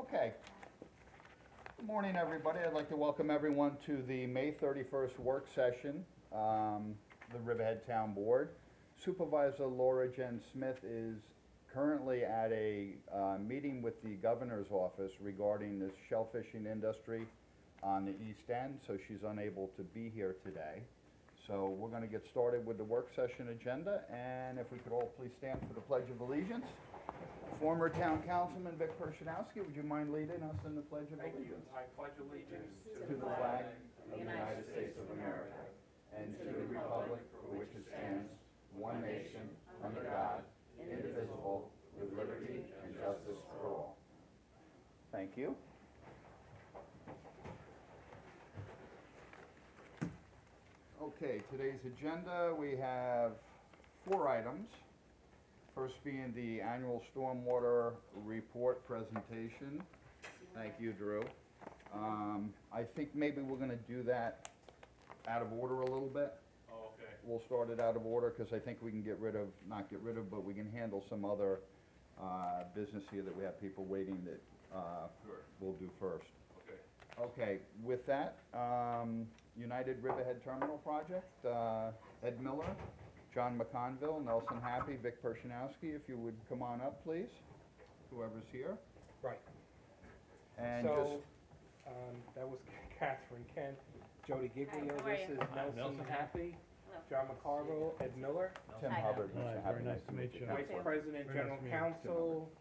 Okay. Good morning, everybody. I'd like to welcome everyone to the May 31st work session, the Riverhead Town Board. Supervisor Laura Jen Smith is currently at a meeting with the governor's office regarding the shellfishing industry on the East End, so she's unable to be here today. So we're going to get started with the work session agenda, and if we could all please stand for the Pledge of Allegiance. Former Town Councilman Vic Pershenowski, would you mind leading us in the Pledge of Allegiance? I pledge allegiance To the flag of the United States of America and to the republic for which it stands, one nation, under God, indivisible, with liberty and justice for all. Thank you. Okay, today's agenda, we have 4 items. First being the annual stormwater report presentation. Thank you, Drew. I think maybe we're gonna do that out of order a little bit. Oh, okay. We'll start it out of order, because I think we can not get rid of, but we can handle some other business here that we have people waiting that Sure. we'll do first. Okay. Okay, with that, United Riverhead Terminal Project, Ed Miller, John McConville, Nelson Happy, Vic Pershenowski, if you would come on up, please, whoever's here. Right. And just, So, that was Catherine Kent, Jody Giglio, Hi, how are this you? is Nelson Happy, Hello. John McCarville, Ed Miller, Tim Hi. Hubbard, Hi, Mr. very Happy, nice to meet you. Vice too. President, Very General nice to meet you. Counsel,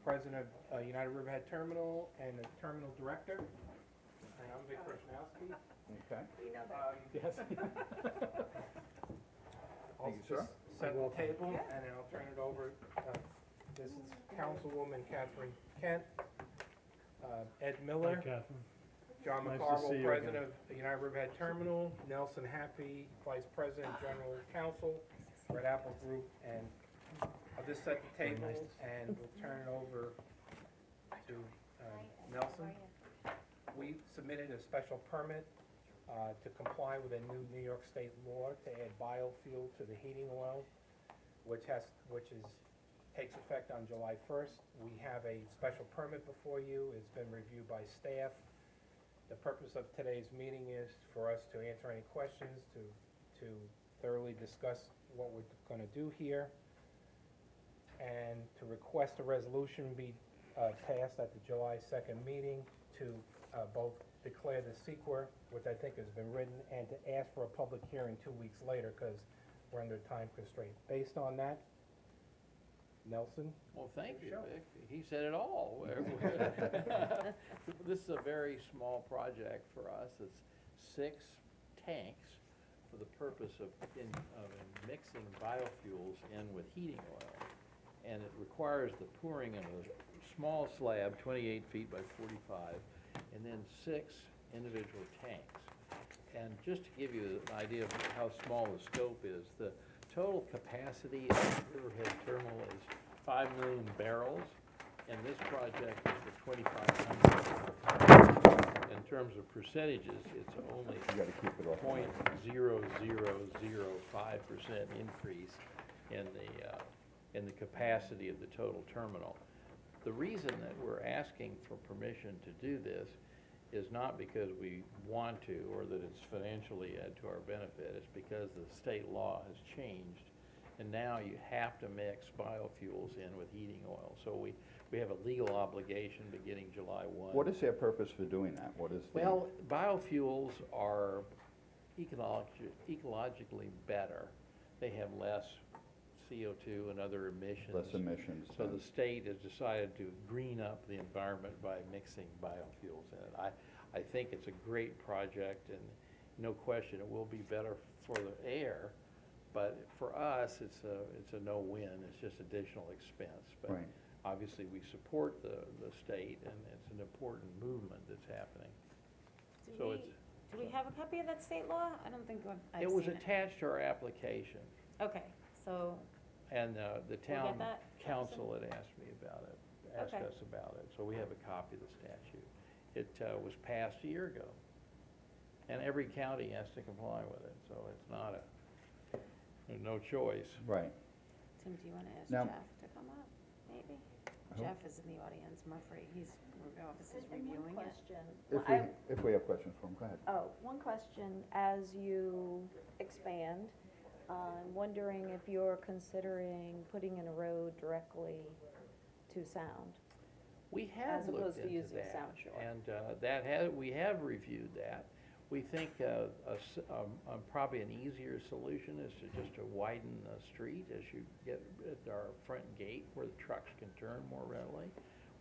President of United Riverhead Terminal, and the Terminal Director. And I'm Vic Pershenowski. Okay, We know that. Yes. I'll Thank you, sir. just set the table, and then I'll turn it over. This is Councilwoman Catherine Kent, Ed Miller. Hi, Catherine. John Nice to McCarville, see you President again. of United Riverhead Terminal, Nelson Happy, Vice President, General Counsel, Red Apple Group, and I'll just set the Very table nice to see and we'll turn it over to Nelson. We submitted a special permit to comply with a new New York State law to add biofuel to the heating oil, which takes effect on July 1st. We have a special permit before you. It's been reviewed by staff. The purpose of today's meeting is for us to answer any questions, to thoroughly discuss what we're gonna do here, and to request a resolution be passed at the July 2nd meeting to both declare the sequel, which I think has been written, and to ask for a public hearing 2 weeks later, because we're under time constraint. Based on that, Nelson? Well, thank you, Sure. Vic. He said it all. This is a very small project for us. It's 6 tanks for the purpose of mixing biofuels in with heating oil. And it requires the pouring of a small slab, 28 feet by 45, and then 6 individual tanks. And just to give you an idea of how small the scope is, the total capacity of the Riverhead Terminal is 5 million barrels, and this project is for 2,500. In terms of percentages, it's only you gotta keep it off. 0.0005% increase in the capacity of the total terminal. The reason that we're asking for permission to do this is not because we want to or that it's financially to our benefit. It's because the state law has changed, and now you have to mix biofuels in with heating oil. So we have a legal obligation beginning July 1. What is their purpose for doing that? What is the? Well, biofuels are ecologically better. They have less CO2 and other emissions. Less emissions. So the state has decided to green up the environment by mixing biofuels in it. I think it's a great project, and no question it will be better for the air, but for us, it's a no-win. It's just additional expense. But Right. obviously, we support the state, and it's an important movement that's happening. So Do we have a copy of that state law? I don't think I've It was seen it. attached to our application, Okay, so, and the town that, council had asked me about it, asked Okay. us about it, so we have a copy of the statute. It was passed a year ago, and every county has to comply with it, so it's not there's no choice. Right. Tim, do you wanna ask Now- Jeff to come up, maybe? Jeff is in the audience, Murphy, he's, office is And one reviewing it. question. If Well, if we have questions for him, go ahead. Oh, one question, as you expand, I'm wondering if you're considering putting in a road directly to Sound? We have As looked opposed to into using that, South Shore. and we have reviewed that. We think probably an easier solution is to widen the street as you get at our front gate where the trucks can turn more readily.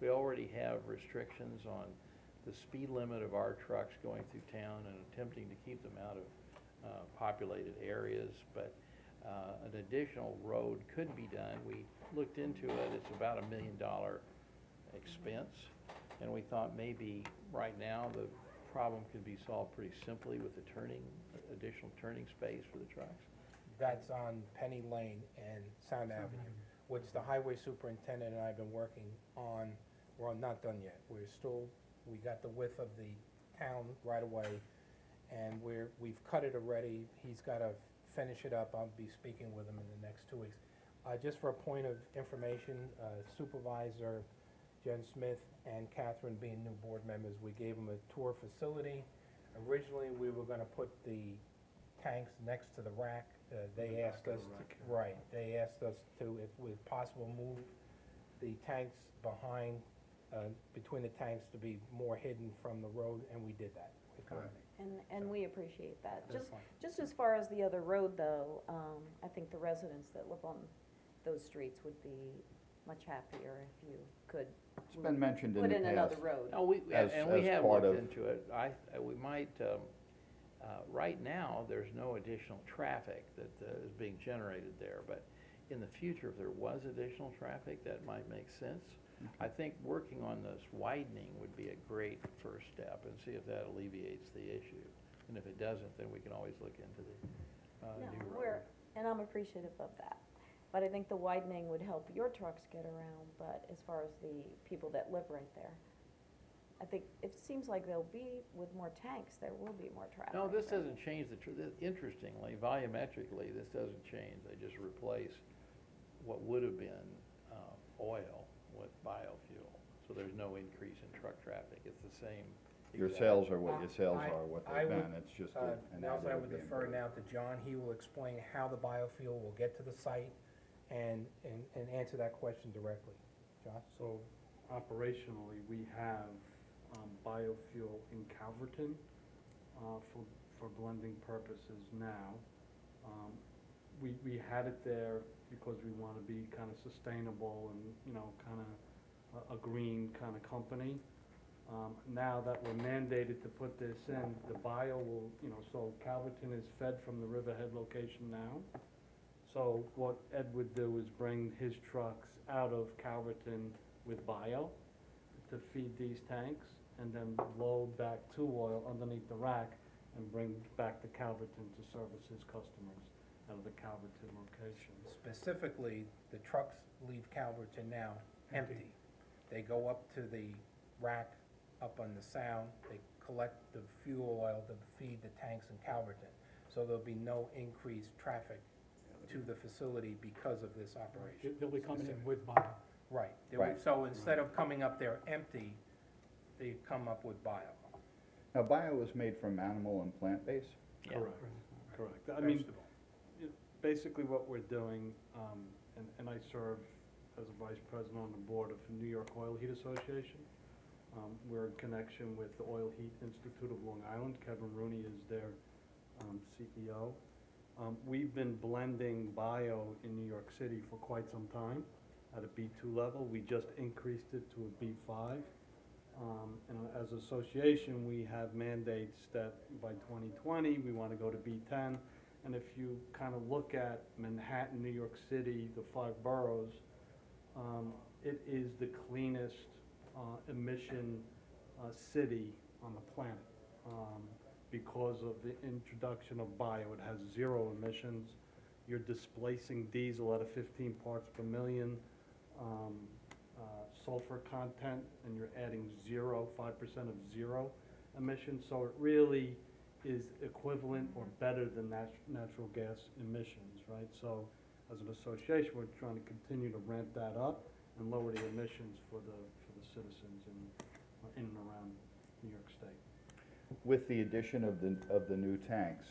We already have restrictions on the speed limit of our trucks going through town and attempting to keep them out of populated areas, but an additional road could be done. We looked into it, it's about $1 million expense, and we thought maybe right now the problem could be solved pretty simply with the additional turning space for the trucks. That's on Penny Lane and Sound Avenue, which the highway superintendent and I have been working on. We're not done yet. We got the width of the town right away, and we've cut it already. He's gotta finish it up. I'll be speaking with him in the next 2 weeks. Just for a point of information, Supervisor Jen Smith and Catherine being new board members, we gave them a tour facility. Originally, we were gonna put the tanks next to the rack. They asked us, they asked us to, if it was possible, move the tanks behind, between the tanks to be more hidden from the road, and we did that. And we appreciate that. That's fine. Just as far as the other road, though, I think the residents that live on those streets would be much happier if you could It's been mentioned in the put past. in another road. No, we As have part looked of- into it. We might, right now, there's no additional traffic that is being generated there, but in the future, if there was additional traffic, that might make sense. I think working on this widening would be a great first step and see if that alleviates the issue. And if it doesn't, then we can always look into the No, new road. and I'm appreciative of that. But I think the widening would help your trucks get around, but as far as the people that live right there, I think it seems like there'll be, with more tanks, there will be more traffic. No, this right? doesn't change interestingly, volumetrically, this doesn't change. They just replace what would have been oil with biofuel. So there's no increase in truck traffic. It's the same. Your exact- sales are what your sales I- are, what I they've would, been, it's just an Nelson, I added would being defer put. now to John. He will explain how the biofuel will get to the site and answer that question directly. John? So operationally, we have biofuel in Calverton for blending purposes now. We had it there because we want to be kind of sustainable and, you know, kind of a green kind of company. Now that we're mandated to put this in, the bio will, you know, so Calverton is fed from the Riverhead location now. So what Ed would do is bring his trucks out of Calverton with bio to feed these tanks and then load back to oil underneath the rack and bring back to Calverton to service his customers out of the Calverton location. Specifically, the trucks leave Calverton now empty. They go up to the rack up on the Sound, they collect the fuel oil to feed the tanks in Calverton. So there'll be no increased traffic to the facility because of this operation. They'll be coming in Specific. with bio. Right. They Right. would- So instead of coming up there empty, they come up with bio. Now, bio is made from animal and plant-based? Yeah. Correct. I mean, Vegetable. basically what we're doing, and I serve as a vice president on the board of the New York Oil Heat Association. We're in connection with the Oil Heat Institute of Long Island. Kevin Rooney is their CEO. We've been blending bio in New York City for quite some time at a B2 level. We just increased it to a B5. And as an association, we have mandates that by 2020, we want to go to B10. And if you kind of look at Manhattan, New York City, the 5 boroughs, it is the cleanest emission city on the planet because of the introduction of bio. It has 0 emissions. You're displacing diesel at a 15 parts per million sulfur content, and you're adding 5% of 0 emissions. So it really is equivalent or better than natural gas emissions, right? So as an association, we're trying to continue to ramp that up and lower the emissions for the citizens in and around New York State. With the addition of the new tanks,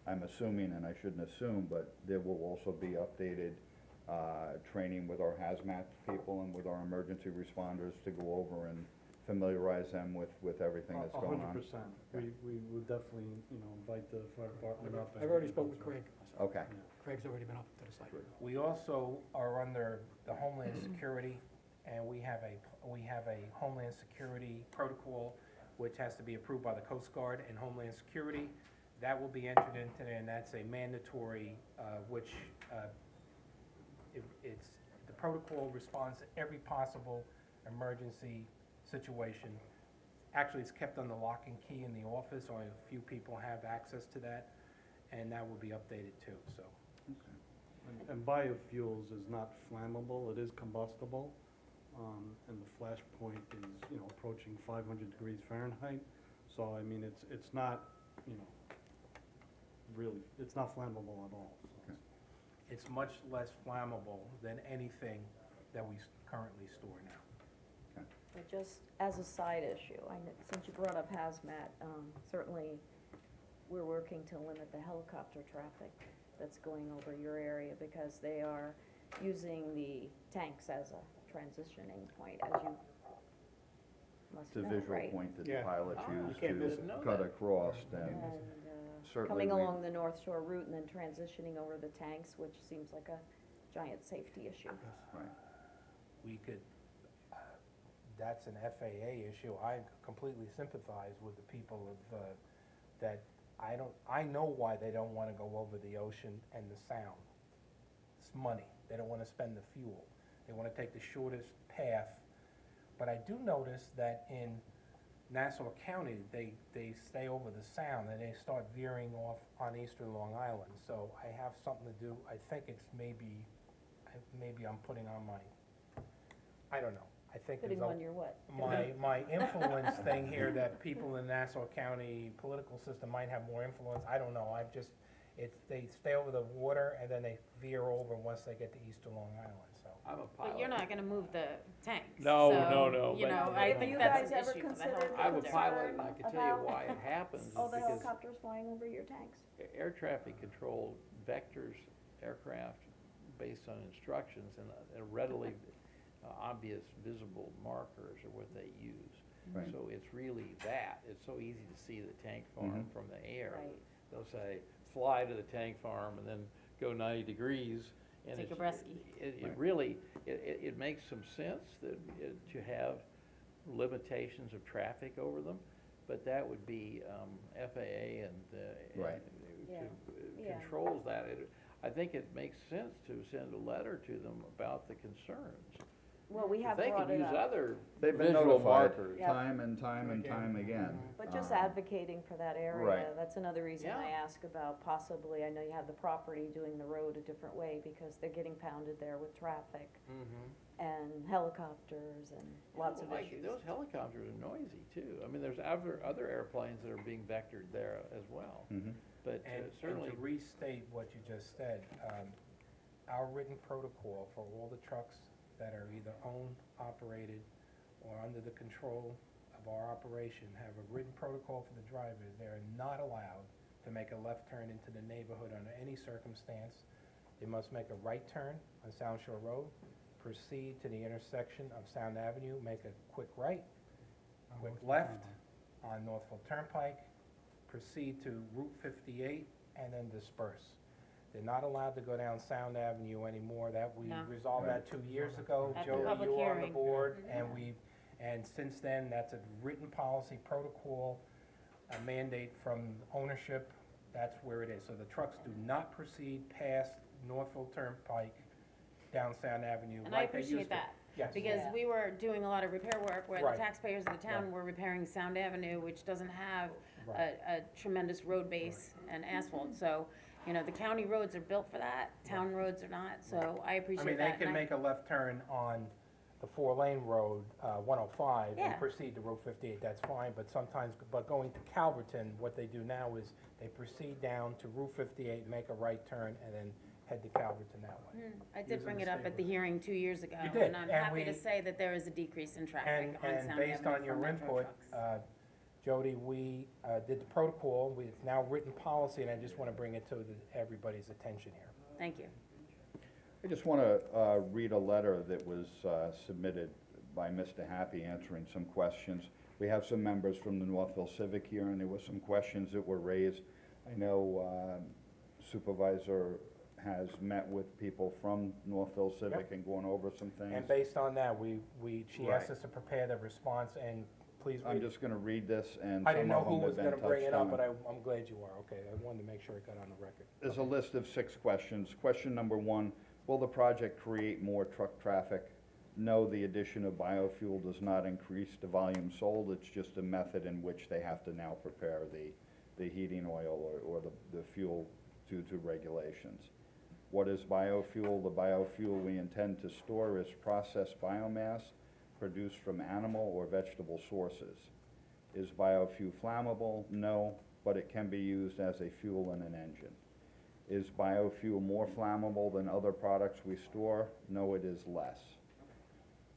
I'm assuming, and I shouldn't assume, but there will also be updated training with our hazmat people and with our emergency responders to go over and familiarize them with everything that's going on? 100%. We would definitely, invite the fire department up. I've already spoke with Craig. Okay. Craig's already been up to the site. We also are under the Homeland Security, and we have a Homeland Security protocol which has to be approved by the Coast Guard and Homeland Security. That will be entered into there, and that's a mandatory, it's, the protocol responds to every possible emergency situation. Actually, it's kept under lock and key in the office, only a few people have access to that, and that will be updated too, so. And biofuels is not flammable, it is combustible, and the flash point is, approaching 500 degrees Fahrenheit. So, I mean, it's not, really, it's not flammable at all, so. It's much less flammable than anything that we currently store now. But just as a side issue, since you brought up hazmat, certainly we're working to limit the helicopter traffic that's going over your area because they are using the tanks as a transitioning point, as you must It's a know, visual right? point that the Yeah. pilots Oh, use you can't miss to it. cut across, and And certainly coming we- along the North Shore route and then transitioning over the tanks, which seems like a giant safety issue. Right. We could, that's an FAA issue. I completely sympathize with the people of, that, I know why they don't wanna go over the ocean and the sound. It's money. They don't wanna spend the fuel. They wanna take the shortest path. But I do notice that in Nassau County, they stay over the sound and they start veering off on Eastern Long Island. So I have something to do, I think it's maybe I'm putting on I don't know. I think there's Putting on your what? my influence thing here, that people in Nassau County political system might have more influence, I don't know, they stay over the water and then they veer over once they get to Eastern Long Island, so. I'm a pilot. But you're not gonna move the tanks. No, so, no, You but- know, but I have think you that's guys an ever issue for the considered helicopter. I'm a concern pilot, and I can tell you about why it happens, is all the because helicopters flying over your tanks? air traffic control vectors aircraft based on instructions, and readily obvious visible markers are what they use. Right. So it's really that, it's so easy to see the tank farm from the air. Right. They'll say, fly to the tank farm and then go 90 degrees. And Take a it's- bresky. It really, it makes some sense that, to have limitations of traffic over them, but that would be, FAA and, Right. Yeah. Yeah. controls that. I think it makes sense to send a letter to them about the concerns. Well, we have They brought could it use up, other They've been visual notified markers. Yeah. time and time and time again. but just Um, advocating for that area, right. that's another reason I Yeah. ask about possibly, I know you have the property doing the road a different way because they're getting pounded there with traffic and helicopters and lots of Well, like, issues. those helicopters are noisy too. I mean, there's other airplanes that are being vectored there as well. Mhm. But And certainly, to restate what you just said, our written protocol for all the trucks that are either owned, operated, or under the control of our operation have a written protocol for the drivers. They are not allowed to make a left turn into the neighborhood under any circumstance. They must make a right turn on Sound Shore Road, proceed to the intersection of Sound Avenue, make a quick right, quick left on Northfield Turnpike, proceed to Route 58, and then disperse. They're not allowed to go down Sound Avenue anymore. We No. resolved that 2 years ago. At the Joey, public you were on the hearing. board, and since then, that's a written policy protocol, a mandate from ownership. That's where it is. So the trucks do not proceed past Northfield Turnpike down Sound Avenue And I like they used to. appreciate that, Yes. because Yeah. we were doing a lot of repair work where Right. the taxpayers of the town Right. were repairing Sound Avenue, which doesn't have Right. a tremendous road base and asphalt. So, the county roads are built for that, town roads are not, so I I appreciate mean, that. they can and I- make a left turn on the 4-lane road, 105, Yeah. and proceed to Route 58, that's fine, but going to Calverton, what they do now is they proceed down to Route 58, make a right turn, and then head to Calverton that way. I did Using bring the it up state at the route. hearing 2 years ago. You did, And I'm and happy to we- say that there is a decrease in traffic And, on and Sound based Avenue on your for Metro input, trucks. Jody, we did the protocol, we've now written policy, and I just want to bring it to everybody's attention here. Thank you. I just want to read a letter that was submitted by Mr. Happy answering some questions. We have some members from the Northville Civic here, and there were some questions that were raised. I know Supervisor has met with people from Northville Civic and gone over some things. And based on that, she asked Right. us to prepare the response, and please I'm read it. just going to read this, and I some didn't know of who them was have gonna been bring it touched up, on. but I'm glad you are, okay, I wanted to make sure it got on the record. There's a list of 6 questions. Question number 1, will the project create more truck traffic? No, the addition of biofuel does not increase the volume sold. It's just a method in which they have to now prepare the heating oil or the fuel due to regulations. What is biofuel? The biofuel we intend to store is processed biomass produced from animal or vegetable sources. Is biofuel flammable? No, but it can be used as a fuel in an engine. Is biofuel more flammable than other products we store? No, it is less.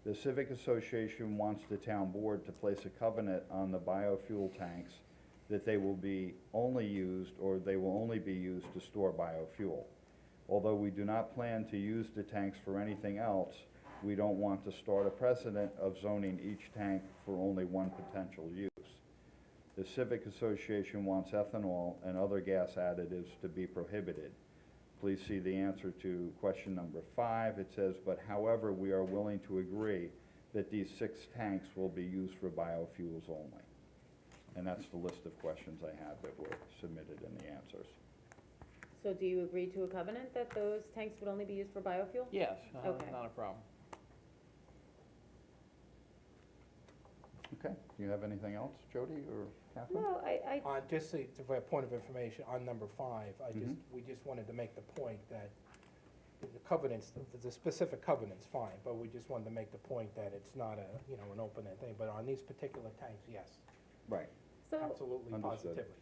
The Civic Association wants the town board to place a covenant on the biofuel tanks that they will be only used, or they will only be used to store biofuel. Although we do not plan to use the tanks for anything else, we don't want to start a precedent of zoning each tank for only one potential use. The Civic Association wants ethanol and other gas additives to be prohibited. Please see the answer to question number 5. It says, but however, we are willing to agree that these 6 tanks will be used for biofuels only. And that's the list of questions I have that were submitted in the answers. So do you agree to a covenant that those tanks would only be used for biofuel? Yes, Okay. not a problem. Okay, do you have anything else, Jody or Catherine? No, I, Just for a point of information, on number 5, Mhm. we just wanted to make the point that the covenants, the specific covenants, fine, but we just wanted to make the point that it's not a, an open-end thing, but on these particular tanks, yes, Right. So, absolutely, Understood. positively.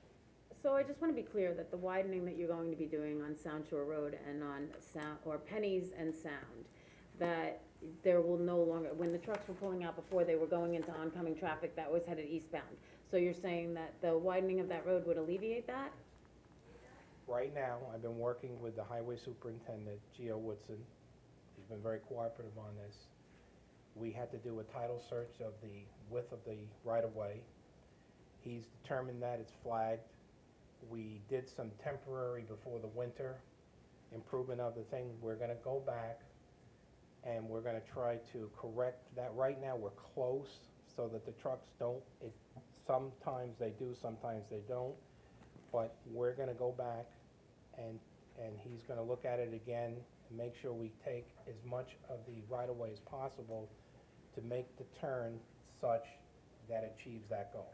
so I just wanna be clear that the widening that you're going to be doing on Sound Shore Road and on Sound, or Pennies and Sound, that there will no longer, when the trucks were pulling out before, they were going into oncoming traffic that was headed eastbound. So you're saying that the widening of that road would alleviate that? Right now, I've been working with the highway superintendent, Geo Woodson. He's been very cooperative on this. We had to do a title search of the width of the right-of-way. He's determined that it's flagged. We did some temporary before the winter improvement of the thing. We're gonna go back and we're gonna try to correct that. Right now, we're close so that the trucks don't, sometimes they do, sometimes they don't. But we're gonna go back and he's gonna look at it again and make sure we take as much of the right-of-way as possible to make the turn such that achieves that goal.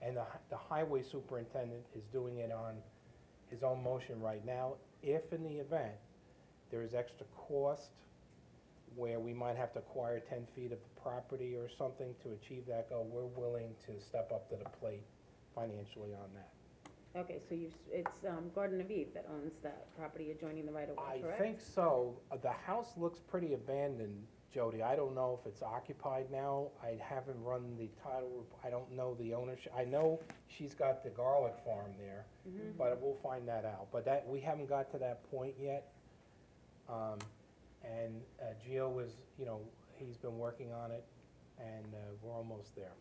And the highway superintendent is doing it on his own motion right now. If in the event there is extra cost where we might have to acquire 10 feet of the property or something to achieve that goal, we're willing to step up to the plate financially on that. Okay, so it's Garden of Eve that owns that property adjoining the right of way, I correct? think so. The house looks pretty abandoned, Jody. I don't know if it's occupied now. I haven't run the title, I don't know the ownership. I know she's got the garlic farm there, but we'll find that out. But we haven't got to that point yet. And Gio is, he's been working on it, and we're almost there.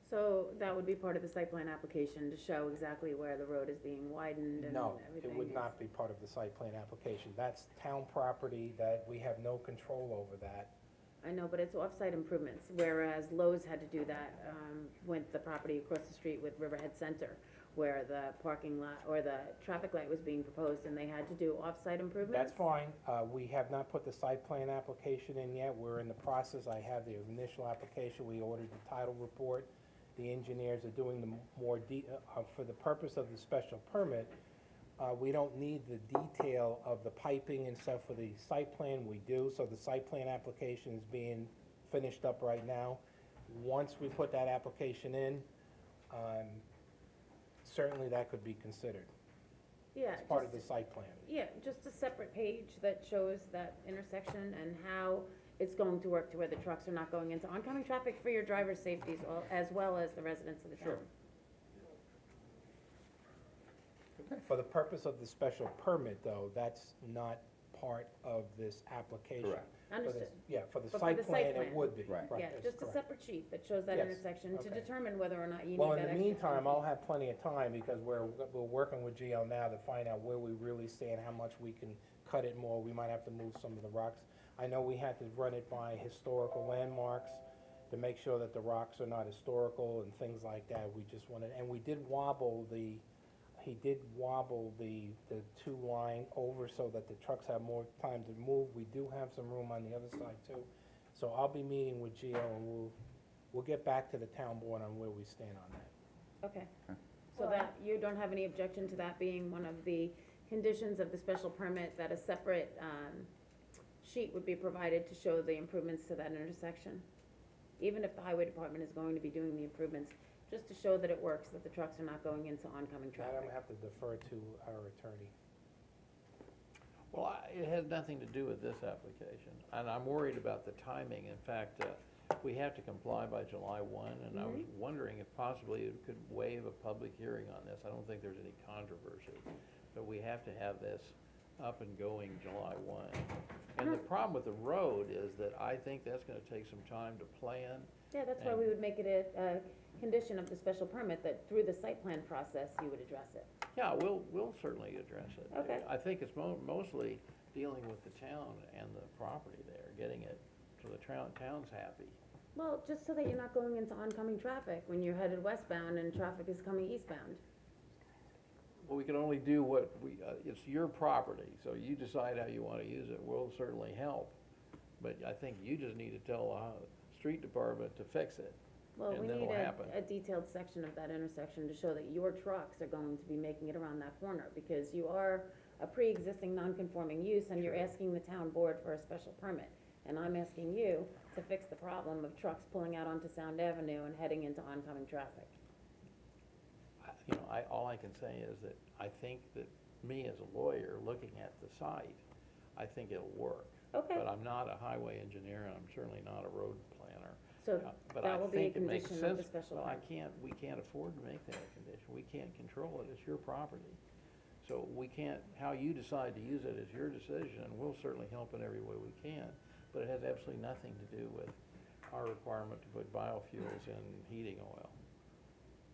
So that would be part of the site plan application to show exactly where the road is being widened and No, everything? it would not be part of the site plan application. That's town property that we have no control over that. I know, but it's off-site improvements, whereas Lowe's had to do that, with the property across the street with Riverhead Center, where the parking lot, or the traffic light was being proposed, and they had to do off-site improvements? That's fine. We have not put the site plan application in yet. We're in the process. I have the initial application. We ordered the title report. The engineers are doing the more for the purpose of the special permit, we don't need the detail of the piping and stuff for the site plan. We do, so the site plan application is being finished up right now. Once we put that application in, certainly that could be considered. Yeah, as part of the just- site plan. Yeah, just a separate page that shows that intersection and how it's going to work to where the trucks are not going into oncoming traffic for your driver's safety as well as the residents of the town. For the purpose of the special permit, though, that's not part of this application. Correct. For the- Understood. Yeah, for the But for site the plan, site it plan. would be. Right. Yeah, that's just a correct. separate sheet that shows that Yes, intersection to okay. determine whether or not you need Well, that in the extra meantime, 10 I'll feet. have plenty of time, because we're working with Geo now to find out where we really stand, how much we can cut it more, we might have to move some of the rocks. I know we had to run it by historical landmarks to make sure that the rocks are not historical and things like that, we just wanted, and we did wobble the, he did wobble the two line over so that the trucks have more time to move, we do have some room on the other side too. So I'll be meeting with Geo, and we'll get back to the town board on where we stand on that. Okay, so that, you don't have any objection to that being one of the conditions of the special permit, that a separate, sheet would be provided to show the improvements to that intersection? Even if the highway department is going to be doing the improvements, just to show that it works, that the trucks are not going into oncoming That I'm traffic. gonna have to defer to our attorney. Well, it has nothing to do with this application, and I'm worried about the timing. In fact, we have to comply by July 1, and I was wondering if possibly it could waive a public hearing on this. I don't think there's any controversy, but we have to have this up and going July 1. And the problem with the road is that I think that's gonna take some time to plan. Yeah, that's why we would make it a condition of the special permit, that through the site plan process, you would address it. Yeah, we'll certainly address it. Okay. I think it's mostly dealing with the town and the property there, getting it so the town's happy. Well, just so that you're not going into oncoming traffic when you're headed westbound and traffic is coming eastbound. Well, we can only do what it's your property, so you decide how you wanna use it, we'll certainly help. But I think you just need to tell the street department to fix it. Well, And we then need it'll happen. a detailed section of that intersection to show that your trucks are going to be making it around that corner, because you are a pre-existing non-conforming use, and you're asking the town board for a special permit. And I'm asking you to fix the problem of trucks pulling out onto Sound Avenue and heading into oncoming traffic. All I can say is that I think that me as a lawyer, looking at the site, I think it'll work. Okay. But I'm not a highway engineer, and I'm certainly not a road planner. So But that I will be a think it makes condition of the sense. special Well, permit. we can't afford to make that a condition. We can't control it. It's your property. So we can't, how you decide to use it is your decision, and we'll certainly help in every way we can. But it has absolutely nothing to do with our requirement to put biofuels in heating oil.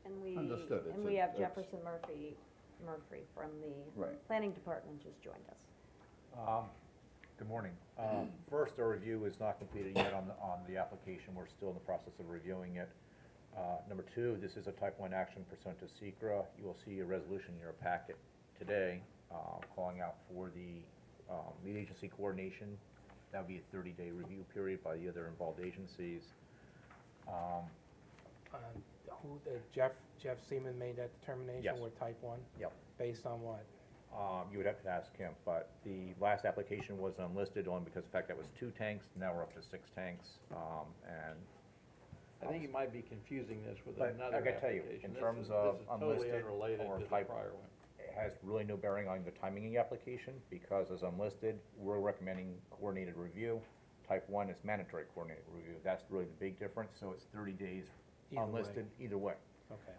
And we, Understood. It's and a- we have it's- Jefferson Murphy from the Right. planning department just joined us. Good morning. First, our review is not completed yet on the application. We're still in the process of reviewing it. Number two, this is a type 1 action pursuant to SECRA. You will see a resolution in your packet today, calling out for the lead agency coordination. That would be a 30-day review period by the other involved agencies. Jeff Seaman made that determination Yes. with type 1? Yep. Based on what? You would have to ask him, but the last application was unlisted only because of the fact that was 2 tanks, now we're up to 6 tanks, and I think you might be confusing this with But another I gotta tell you, application. in This terms is- of This is totally unlisted unrelated or to the type- prior one. it has really no bearing on the timing of the application, because as unlisted, we're recommending coordinated review. Type 1 is mandatory coordinated review, that's really the big difference, so it's 30 days Either way. unlisted, either way. Okay.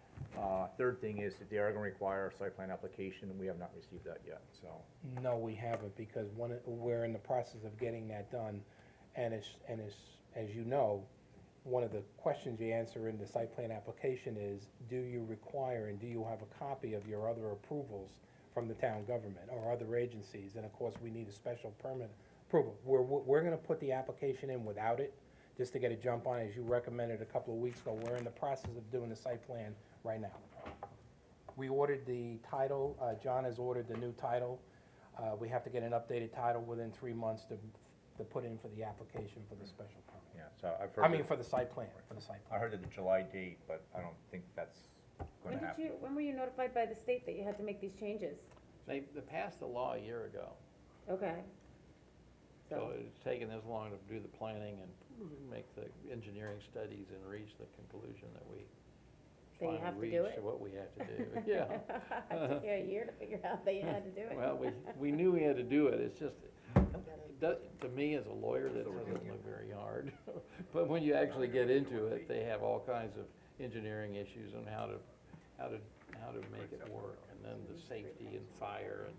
Third thing is that they are gonna require a site plan application, and we have not received that yet, so. No, we haven't, because we're in the process of getting that done, and as you know, one of the questions you answer in the site plan application is, do you require and do you have a copy of your other approvals from the town government or other agencies? And of course, we need a special permit approval. We're gonna put the application in without it, just to get a jump on it, as you recommended a couple of weeks ago. We're in the process of doing the site plan right now. We ordered the title, John has ordered the new title. We have to get an updated title within 3 months to put in for the application for the special permit. Yeah, so I've heard. I mean, for the site plan, I heard that the July date, but I don't think that's gonna happen. When were you notified by the state that you had to make these changes? They passed the law a year ago, Okay. so it's taken this long to do the planning and make the engineering studies and reach the conclusion that we They final have to reach do it? to what we have to do, yeah. It took you a year to figure out that you had to do it. Well, we knew we had to do it, it's just, to me as a lawyer, that doesn't look very hard. But when you actually get into it, they have all kinds of engineering issues on how to make it work, and then the safety and fire, and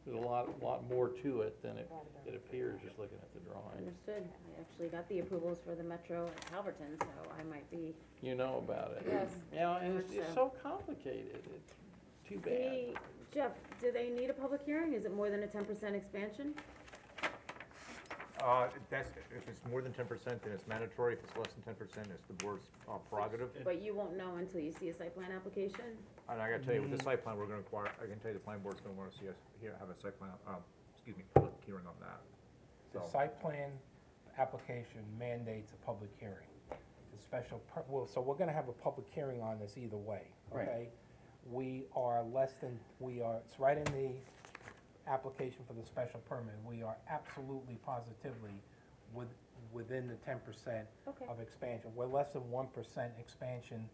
there's a lot more to it than it appears just looking at the drawing. Understood. I actually got the approvals for the Metro at Calverton, so I might be, You know about it. Yes, Yeah, and it's very much so complicated, it's too bad. Jeff, do they need a public hearing? Is it more than a 10% expansion? If it's more than 10%, then it's mandatory. If it's less than 10%, it's the board's prerogative. But you won't know until you see a site plan application? And I gotta tell you, with the site plan, we're gonna require, I can tell you the planning board's gonna wanna see us here, have a site plan, public hearing on that. The So- site plan application mandates a public hearing. The special, so we're gonna have a public hearing on this either way, Right. okay? It's right in the application for the special permit, we are absolutely positively within the 10% Okay. of expansion. We're less than 1% expansion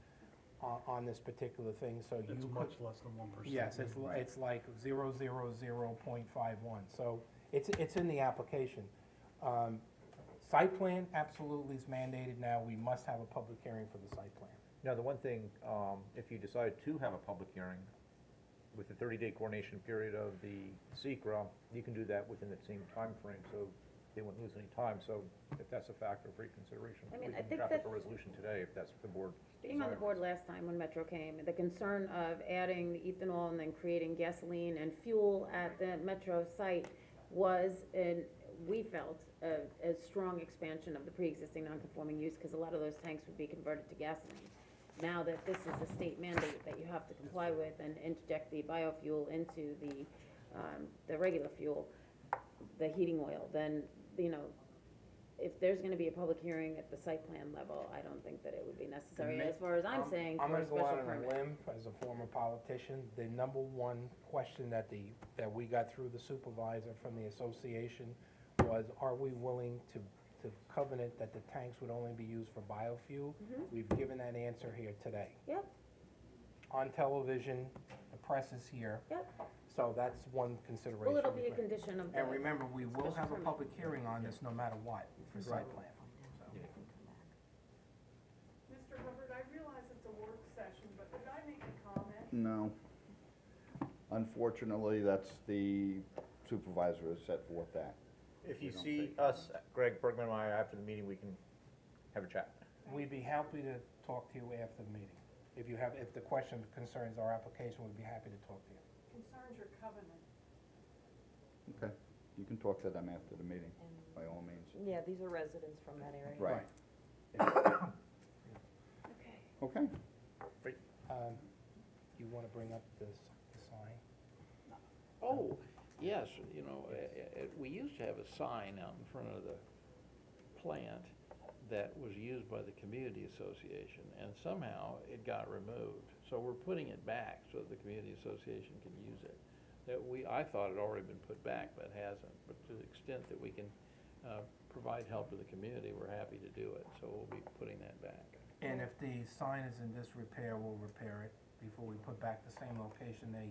on this particular thing, so you It's could. much less than 1%. Yes, it's like 0.51, so it's in the application. Site plan absolutely is mandated now, we must have a public hearing for the site plan. Now, the one thing, if you decide to have a public hearing with the 30-day coordination period of the SECR, you can do that within the same time frame, so they won't lose any time. So if that's a factor for reconsideration, I we mean, I can think draft up that- a resolution today if that's what the board Being on the desires. board last time when Metro came, the concern of adding the ethanol and then creating gasoline and fuel at the Metro site was, and we felt, a strong expansion of the pre-existing non-conforming use, because a lot of those tanks would be converted to gasoline. Now that this is a state mandate that you have to comply with and interject the biofuel into the regular fuel, the heating oil, then, if there's gonna be a public hearing at the site plan level, I don't think that it would be necessary, as far as I'm saying, for a I'm special gonna go out on a permit. limb as a former politician. The number one question that we got through the supervisor from the association was, are we willing to covenant that the tanks would only be used for biofuel? We've given that answer here today. Yep, On television, the press is here, yep. so that's one consideration. Well, it'll be a we've made. condition of the. And remember, we will special have a permit. public hearing on this no matter what, for site plan. So. Mr. Hubbard, I realize it's a work session, but could I make a comment? No. Unfortunately, that's the supervisor has set forth that. If you We don't see take- us, Greg Bergman and I, after the meeting, we can have a chat. We'd be happy to talk to you after the meeting. If the question concerns our application, we'd be happy to talk to you. Concerns your covenant. Okay, you can talk to them after the meeting, by all means. Yeah, these are residents from that area. Right. Okay. Okay, You wanna bring up the sign? Oh, yes, we used to have a sign out in front of the plant that was used by the community association, and somehow it got removed. So we're putting it back so the community association can use it. I thought it had already been put back, but it hasn't. But to the extent that we can provide help to the community, we're happy to do it, so we'll be putting that back. And if the sign is in disrepair, we'll repair it before we put back the same location. The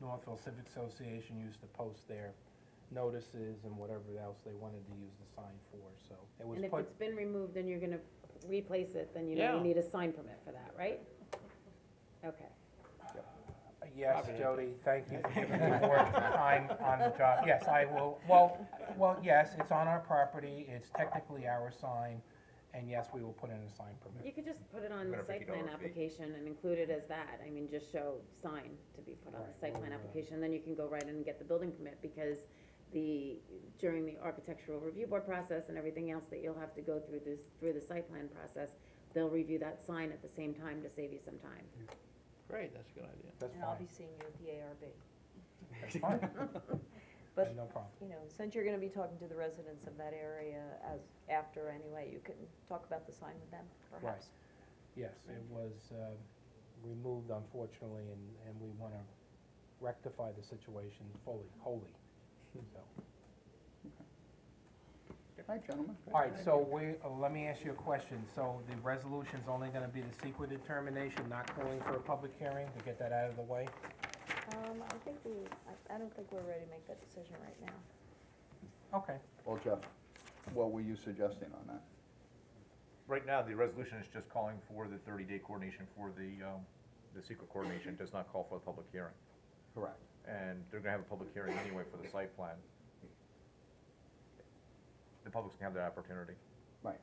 Northville Civic Association used to post their notices and whatever else they wanted to use the sign for, so it was And if put. it's been removed and you're gonna replace it, then you Yeah. need a sign permit for that, right? Okay. Yes, Probably. Jody, thank you for giving me more time on the job. Yes, I will, well, yes, it's on our property, it's technically our sign, and yes, we will put in a sign permit. You could just put it on the $150 site plan fee. application and include it as that, I mean, just show sign to be put on the Right, site plan we'll, application, then you can go right in and get the building permit, because during the architectural review board process and everything else that you'll have to go through the site plan process, they'll review that sign at the same time to save you some time. Great, that's a good idea. That's And I'll fine, be seeing you at the ARB. that's fine, But, no problem. Since you're gonna be talking to the residents of that area after anyway, you can talk about the sign with them, perhaps. Yes, it was removed unfortunately, and we want to rectify the situation fully, wholly, so. Hi, gentlemen. All right, so let me ask you a question. So the resolution's only gonna be the secret determination, not calling for a public hearing, to get that out of the way? I don't think we're ready to make that decision right now. Okay. Well, Jeff, what were you suggesting on that? Right now, the resolution is just calling for the 30-day coordination for the secret coordination, does not call for a public hearing. Correct. And they're gonna have a public hearing anyway for the site plan. The public's gonna have that opportunity. Right.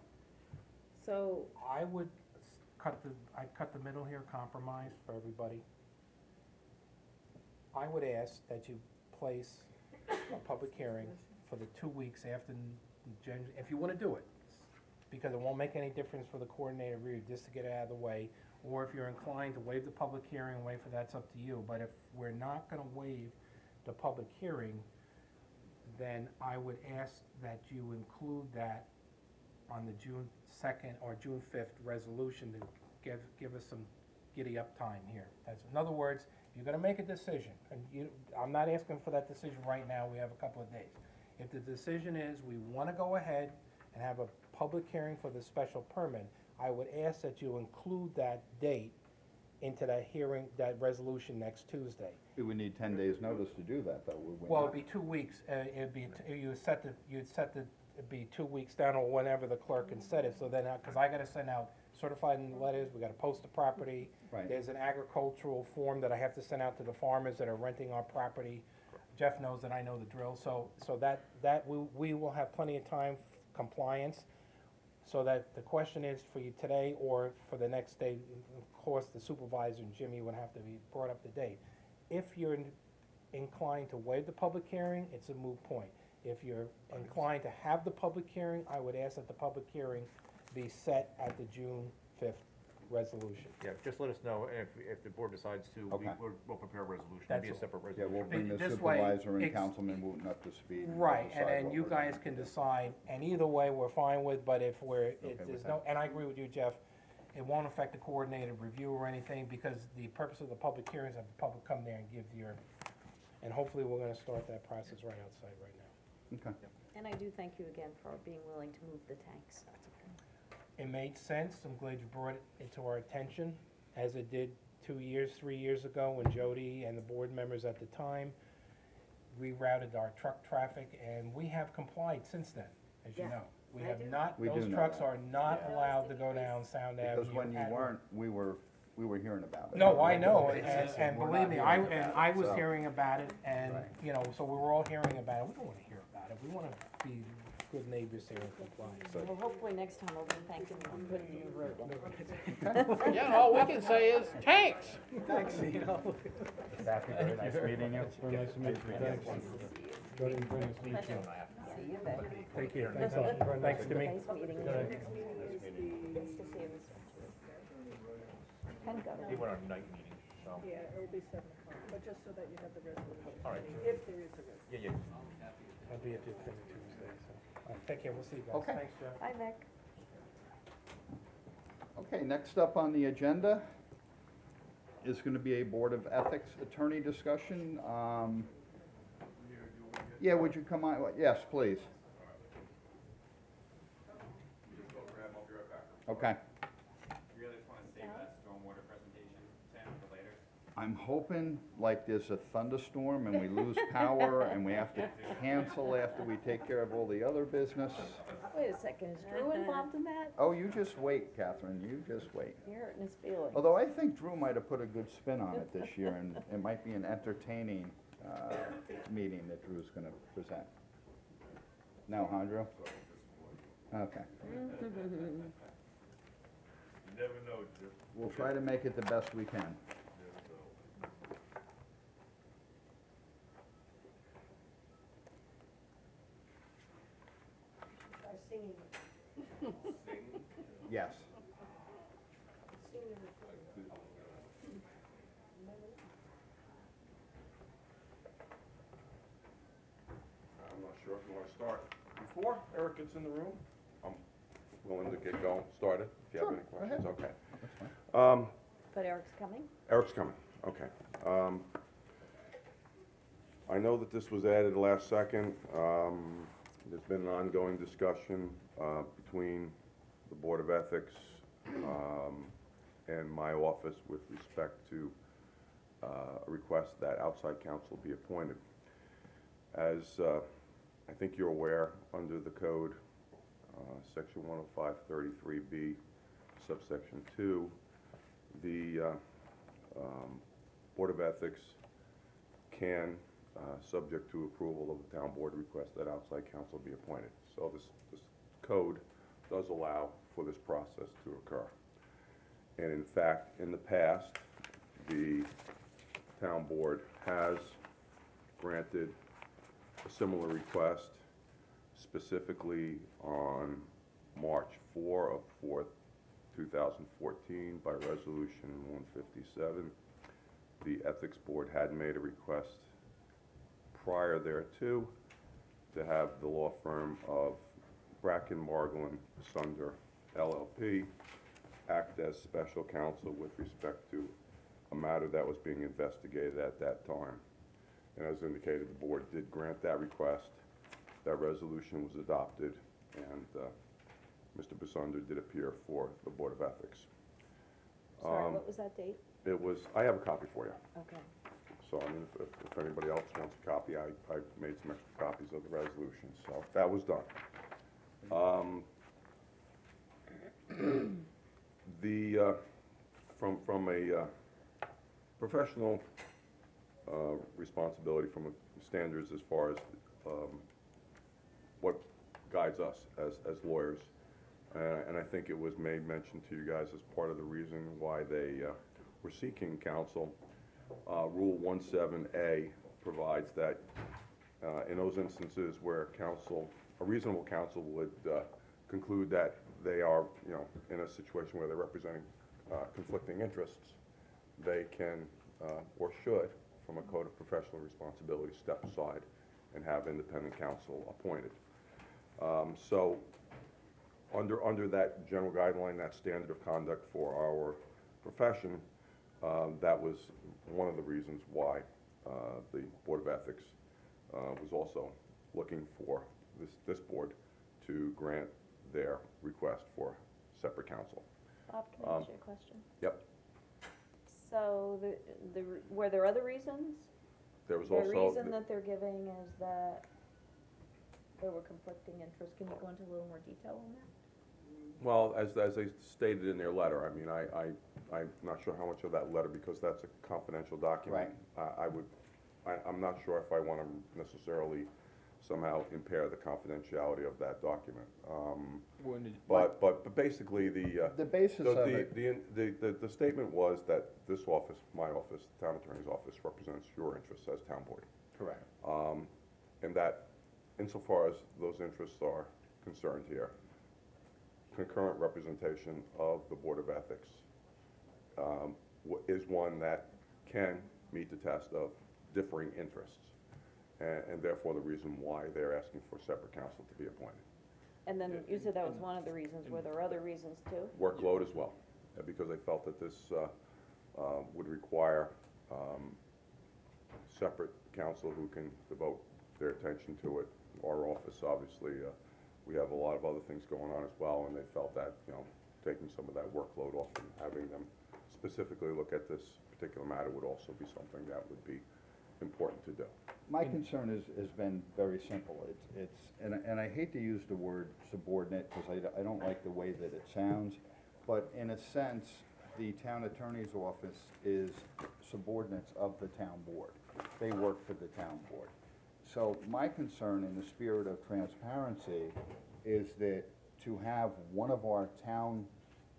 So, I would I'd cut the middle here, compromise for everybody. I would ask that you place a public hearing for the 2 weeks after if you wanna do it. Because it won't make any difference for the coordinator review, just to get it out of the way. Or if you're inclined to waive the public hearing and wait for that's up to you. But if we're not gonna waive the public hearing, then I would ask that you include that on the June 2nd or June 5th resolution to give us some giddy up time here. In other words, if you're gonna make a decision, and I'm not asking for that decision right now, we have a couple of days. If the decision is we wanna go ahead and have a public hearing for the special permit, I would ask that you include that date into that hearing, that resolution next Tuesday. We would need 10 days' notice to do that, though, would we Well, not? it'd be 2 weeks, it'd be 2 weeks down or whenever the clerk can set it, so then, cause I gotta send out certified letters, we gotta post the property. Right. There's an agricultural form that I have to send out to the farmers that are renting our property. Jeff knows that I know the drill, so that we will have plenty of time, compliance. So that the question is for you today or for the next day, of course, the supervisor and Jimmy would have to be brought up to date. If you're inclined to waive the public hearing, it's a moot point. If you're inclined to have the public hearing, I would ask that the public hearing be set at the June 5th resolution. Yeah, just let us know if the board decides to, Okay. we'll prepare a resolution, That's it'll be a all. separate Yeah, resolution. we'll bring the This way, supervisor and it's- Councilman Wooten up to speed. and we'll Right, and decide then what you we're guys gonna can do. decide, and either way, we're fine with, but if with there's that. no, and I agree with you, Jeff, it won't affect the coordinated review or anything, because the purpose of the public hearings, have the public come there and give and hopefully we're gonna start that process right outside right now. Okay. And I do thank you again for being willing to move the tanks. It made sense, I'm glad you brought it to our attention, as it did 3 years ago, when Jody and the board members at the time rerouted our truck traffic, and we have complied since then, as you Yeah, know. We I have do. not, We do those know trucks that. are not Yeah. allowed to go down Sound Avenue. Because when you at- weren't, we were hearing about it. No, I know, It's- and we're believe not me, hearing about I it, was so- hearing about it, and, Right. you know, so we were all hearing about it. We don't wanna hear about it, we wanna be good neighbors here and comply. Well, hopefully next time we'll be thanking you and putting you road in. Yeah, all we can say is tanks. Kathy, very nice meeting you. Very nice to meet you, thanks. Very nice to meet you. See you then. Take care, thanks a lot. Thanks to me. Nice meeting you. Nice to see you. Ken got He it. went on a night meeting, so, Yeah, it'll be 7 o'clock, but just so that you have the resolution. all right, If there is a resolution. yeah. I'll be at the thing Tuesday, so, take care, we'll see you guys. Okay. Thanks, Jeff. Bye, Nick. Okay, next up on the agenda is gonna be a Board of Ethics attorney discussion. Yeah, would you come on, yes, please. Okay. You really just wanna save that stormwater presentation, Sam, for later? I'm hoping like there's a thunderstorm and we lose power and we have to cancel after we take care of all the other business. Wait a second, is Drew involved in that? Oh, you just wait, Catherine, you just wait. You're hurting his feelings. Although I think Drew might have put a good spin on it this year, and it might be an entertaining meeting that Drew's gonna present. No, huh, Drew? Okay. We'll try to make it the best we can. Yes. I'm not sure if you want to start before Eric gets in the room. I'm willing to get going, started, if you have any Sure, go questions, okay. But Eric's coming? Eric's coming, okay. I know that this was added last second. There's been an ongoing discussion between the Board of Ethics and my office with respect to a request that outside counsel be appointed. As I think you're aware, under the code, section 10533B, subsection 2, the Board of Ethics can, subject to approval of the town board, request that outside counsel be appointed. So this code does allow for this process to occur. And in fact, in the past, the town board has granted a similar request, specifically on March 4th, 2014, by Resolution 157. The Ethics Board had made a request prior thereto to have the law firm of Bracken, Margolin, Sunder, LLP act as special counsel with respect to a matter that was being investigated at that time. And as indicated, the board did grant that request. That resolution was adopted, and Mr. Basunder did appear for the Board of Ethics. Sorry, what was that date? It was, I have a copy for you. Okay. So, I mean, if anybody else wants a copy, I made some extra copies of the resolution, so that was done. From a professional responsibility, from standards as far as what guides us as lawyers, and I think it was made mention to you guys as part of the reason why they were seeking counsel. Rule 17A provides that in those instances where a reasonable counsel would conclude that they are, in a situation where they're representing conflicting interests, they can or should, from a code of professional responsibility, step aside and have independent counsel appointed. So, under that general guideline, that standard of conduct for our profession, that was one of the reasons why the Board of Ethics was also looking for this board to grant their request for separate counsel. Bob, can I ask you a question? Yep. So, were there other reasons? There was The also. reason that they're giving is that there were conflicting interests. Can you go into a little more detail on that? Well, as they stated in their letter, I mean, I'm not sure how much of that letter, because that's a confidential document. I'm not sure if I want to necessarily somehow impair the confidentiality of that document. But basically, The basis of it, the statement was that this office, my office, the town attorney's office, represents your interests as town board. correct. And that, insofar as those interests are concerned here, concurrent representation of the Board of Ethics is one that can meet the test of differing interests, and therefore the reason why they're asking for separate counsel to be appointed. And then you said that was one of the reasons. Were there other reasons too? Workload as well, because they felt that this would require separate counsel who can devote their attention to it. Our office, obviously, we have a lot of other things going on as well, and they felt that, taking some of that workload off and having them specifically look at this particular matter would also be something that would be important to do. My concern has been very simple. And I hate to use the word subordinate, because I don't like the way that it sounds, but in a sense, the town attorney's office is subordinates of the town board. They work for the town board. So my concern, in the spirit of transparency, is that to have one of our town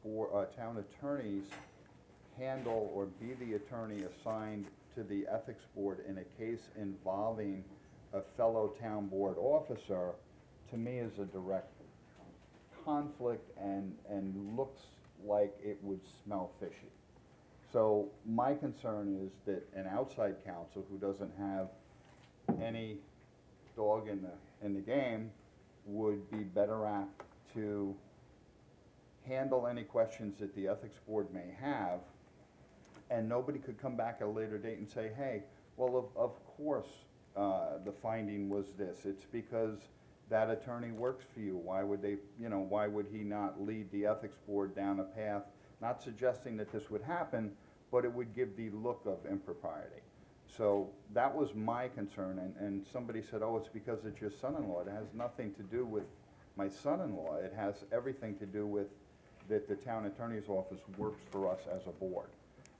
attorneys handle or be the attorney assigned to the ethics board in a case involving a fellow town board officer, to me is a direct conflict and looks like it would smell fishy. So my concern is that an outside counsel who doesn't have any dog in the game would be better apt to handle any questions that the ethics board may have, and nobody could come back at a later date and say, hey, well, of course, the finding was this. It's because that attorney works for you. Why would they, why would he not lead the ethics board down a path, not suggesting that this would happen, but it would give the look of impropriety. So that was my concern, and somebody said, oh, it's because it's your son-in-law. It has nothing to do with my son-in-law. It has everything to do with that the town attorney's office works for us as a board.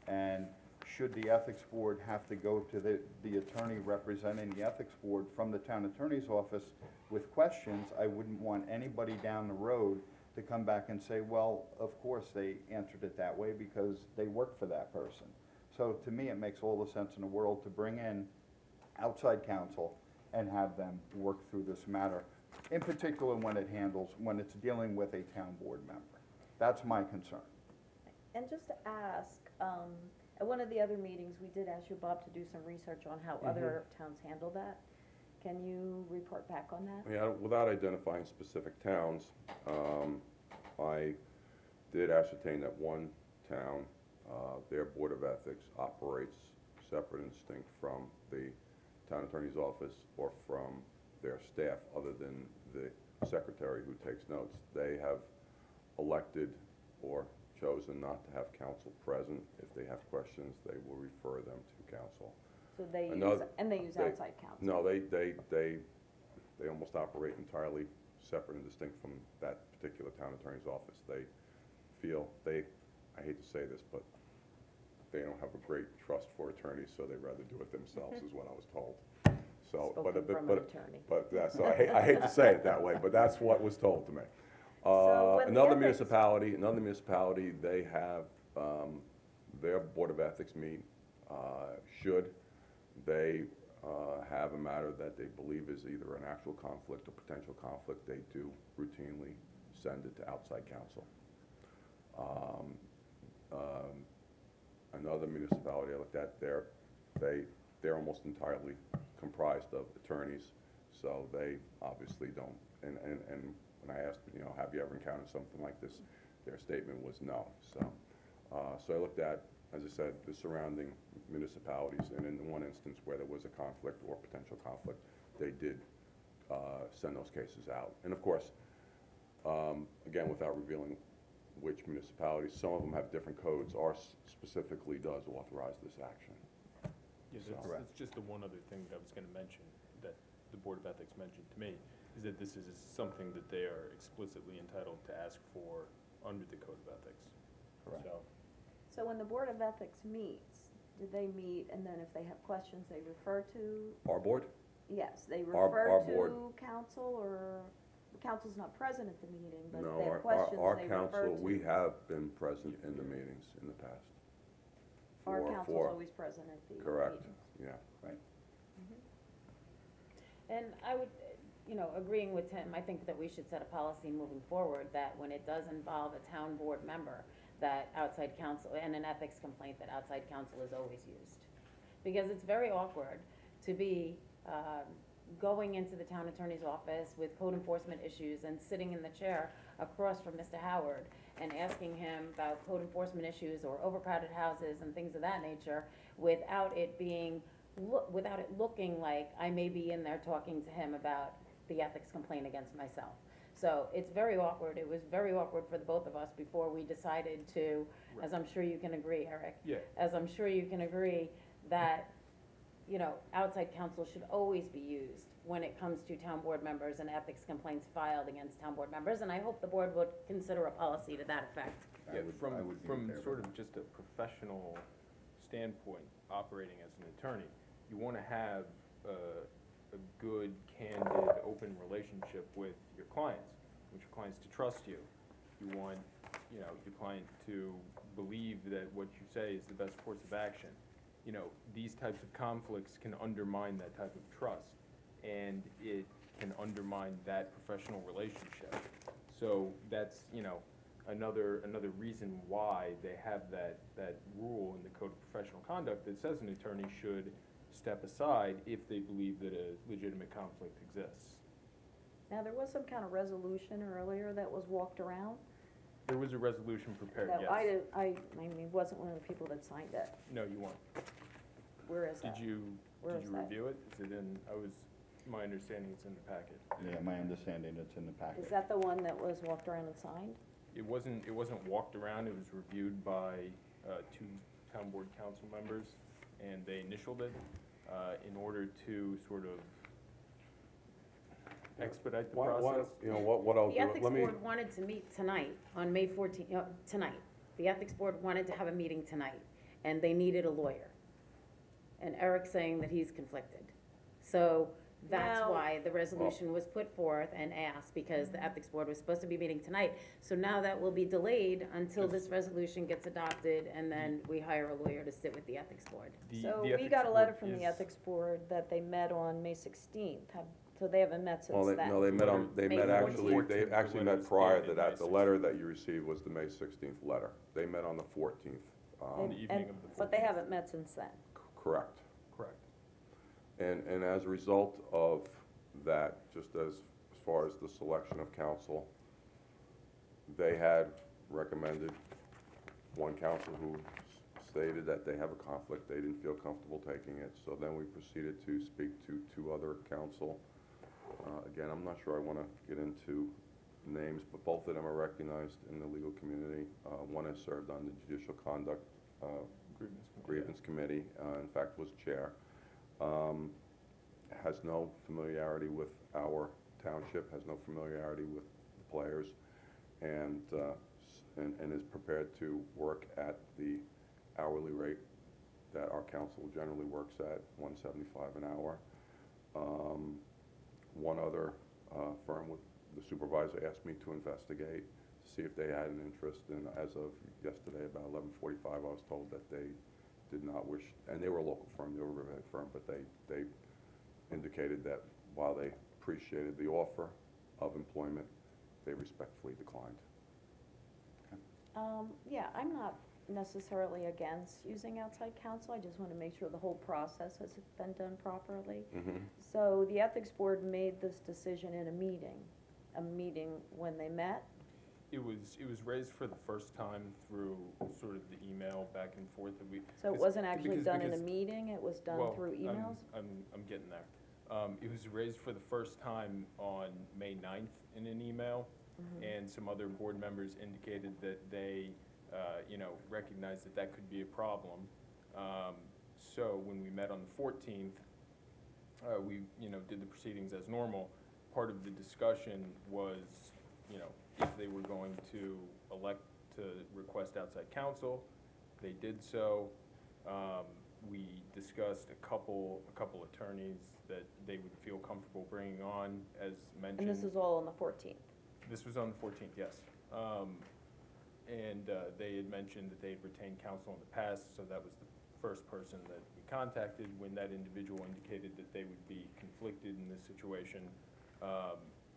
And should the ethics board have to go to the attorney representing the ethics board from the town attorney's office with questions, I wouldn't want anybody down the road to come back and say, well, of course they answered it that way because they work for that person. So to me, it makes all the sense in the world to bring in outside counsel and have them work through this matter, in particular when it's dealing with a town board member. That's my concern. And just to ask, at one of the other meetings, we did ask you, Bob, to do some research on how other towns handle that. Can you report back on that? Yeah, without identifying specific towns, I did ascertain that one town, their Board of Ethics operates separate and distinct from the town attorney's office or from their staff, other than the secretary who takes notes. They have elected or chosen not to have counsel present. If they have questions, they will refer them to counsel. So they use, Another- and they use outside counsel? No, they almost operate entirely separate and distinct from that particular town attorney's office. They feel, I hate to say this, but they don't have a great trust for attorneys, so they'd rather do it themselves, is what I was told. So, Spoken from an attorney. But that's, I hate to say it that way, but that's what was told to me. So when the Another ethics- municipality, they have, their Board of Ethics meet, should they have a matter that they believe is either an actual conflict or potential conflict, they do routinely send it to outside counsel. Another municipality I looked at, they're almost entirely comprised of attorneys, so they obviously don't, and when I asked, have you ever encountered something like this, their statement was no. So I looked at, as I said, the surrounding municipalities, and in one instance where there was a conflict or potential conflict, they did send those cases out. And of course, again, without revealing which municipalities, some of them have different codes. Ours specifically does authorize this action. Yes, So- that's just the one other thing that I was gonna mention, that the Board of Ethics mentioned to me, is that this is something that they are explicitly entitled to ask for under the Code of Ethics. Correct. So when the Board of Ethics meets, do they meet, and then if they have questions, they refer to, Our board? yes, they Our refer board- to counsel, or the counsel's not present at the meeting, but if No, they have our questions, they refer counsel, to? we have been present in the meetings in the past. Our for- counsel's for- always present at the meetings. Correct, yeah. And I would, agreeing with Tim, I think that we should set a policy moving forward that when it does involve a town board member, that outside counsel, and an ethics complaint, that outside counsel is always used. Because it's very awkward to be going into the town attorney's office with code enforcement issues and sitting in the chair across from Mr. Howard and asking him about code enforcement issues or overcrowded houses and things of that nature without it being, without it looking like I may be in there talking to him about the ethics complaint against myself. So it's very awkward. It was very awkward for the both of us before we decided to, as I'm sure you can agree, Eric. Yeah. As I'm sure you can agree, that, outside counsel should always be used when it comes to town board members and ethics complaints filed against town board members, and I hope the board would consider a policy to that effect. I Yeah, would- from, I would be in from favor. sort of just a professional standpoint, operating as an attorney, you wanna have a good, candid, open relationship with your clients. You want your clients to trust you. You want, your client to believe that what you say is the best course of action. These types of conflicts can undermine that type of trust, and it can undermine that professional relationship. So that's, another reason why they have that rule in the Code of Professional Conduct that says an attorney should step aside if they believe that a legitimate conflict exists. Now, there was some kind of resolution earlier that was walked around. There was a resolution prepared, That yes. I wasn't one of the people that signed it. No, you weren't. Where is that? Did you Where is that? review it? Is it in, My understanding it's in the packet. Yeah, my understanding it's in the packet. Is that the one that was walked around and signed? It wasn't walked around, it was reviewed by, two town board council members, and they initialed it, in order to sort of expedite the process. You know, what I'll The do, ethics let me, board wanted to meet tonight, on May 14th, tonight. The ethics board wanted to have a meeting tonight, and they needed a lawyer. And Eric's saying that he's conflicted. So that's Now- why the resolution was put forth and asked, because the ethics board was supposed to be meeting tonight. So now that will be delayed until this resolution gets adopted, and then we hire a lawyer to sit with the ethics board. So The we ethics got a letter board from the is- ethics board that they met on May 16th, so they haven't met well, since they, then. no, they May met 14th. actually, they 14th, actually the met letter's prior to dated that. May The letter that you received was the May 16th letter. They met on the 14th. On the They- evening and- of the But they 14th. haven't met since then. Correct. Correct. And as a result of that, just as far as the selection of counsel, they had recommended one counsel who stated that they have a conflict, they didn't feel comfortable taking it. So then we proceeded to speak to two other counsel. Again, I'm not sure I want to get into names, but both of them are recognized in the legal community. One has served on the Judicial Conduct Grievance Committee, in fact was chair. Has no familiarity with our township, has no familiarity with the players, and is prepared to work at the hourly rate that our council generally works at, $175 an hour. One other firm, with the supervisor asked me to investigate, to see if they had an interest, and as of yesterday, about 11:45, I was told that they did not wish, and they were a local firm, they were a Riverhead firm, but they indicated that while they appreciated the offer of employment, they respectfully declined. Yeah, I'm not necessarily against using outside counsel, I just want to make sure the whole process has been done properly. So the ethics board made this decision in a meeting when they met. It was raised for the first time through sort of the email back and forth that we. So it because- wasn't actually because- done in a because- meeting, it was done well, through emails? I'm getting there. It was raised for the first time on May 9th in an email, and some other board members indicated that they, recognized that that could be a problem. So when we met on the 14th, we, did the proceedings as normal. Part of the discussion was, if they were going to elect to request outside counsel, they did so. We discussed a couple attorneys that they would feel comfortable bringing on, as mentioned. And this is all on the 14th? This was on the 14th, yes. And they had mentioned that they had retained counsel in the past, so that was the first person that we contacted. When that individual indicated that they would be conflicted in this situation,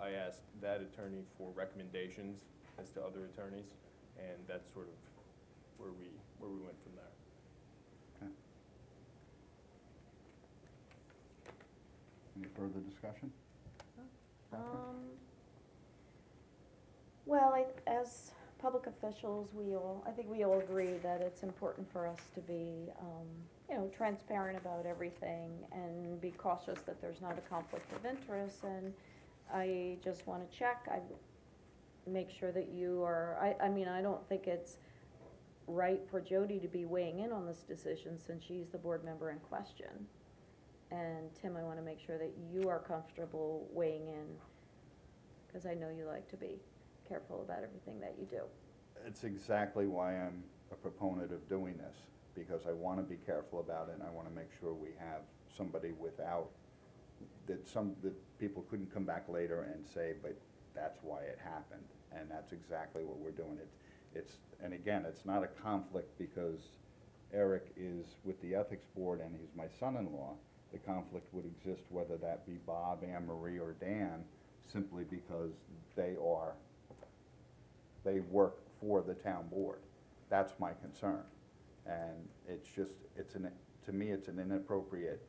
I asked that attorney for recommendations as to other attorneys, and that's sort of where we went from there. Any further discussion? Well, as public officials, I think we all agree that it's important for us to be, transparent about everything and be cautious that there's not a conflict of interest, and I just wanna check, make sure that you are, I don't think it's right for Jody to be weighing in on this decision since she's the board member in question. And Tim, I wanna make sure that you are comfortable weighing in, cause I know you like to be careful about everything that you do. It's exactly why I'm a proponent of doing this, because I want to be careful about it, and I want to make sure we have somebody without, that people couldn't come back later and say, but that's why it happened, and that's exactly what we're doing. And again, it's not a conflict because Eric is with the ethics board and he's my son-in-law. The conflict would exist whether that be Bob, Anne Marie, or Dan, simply because they work for the town board. That's my concern. And it's just, to me, it's an inappropriate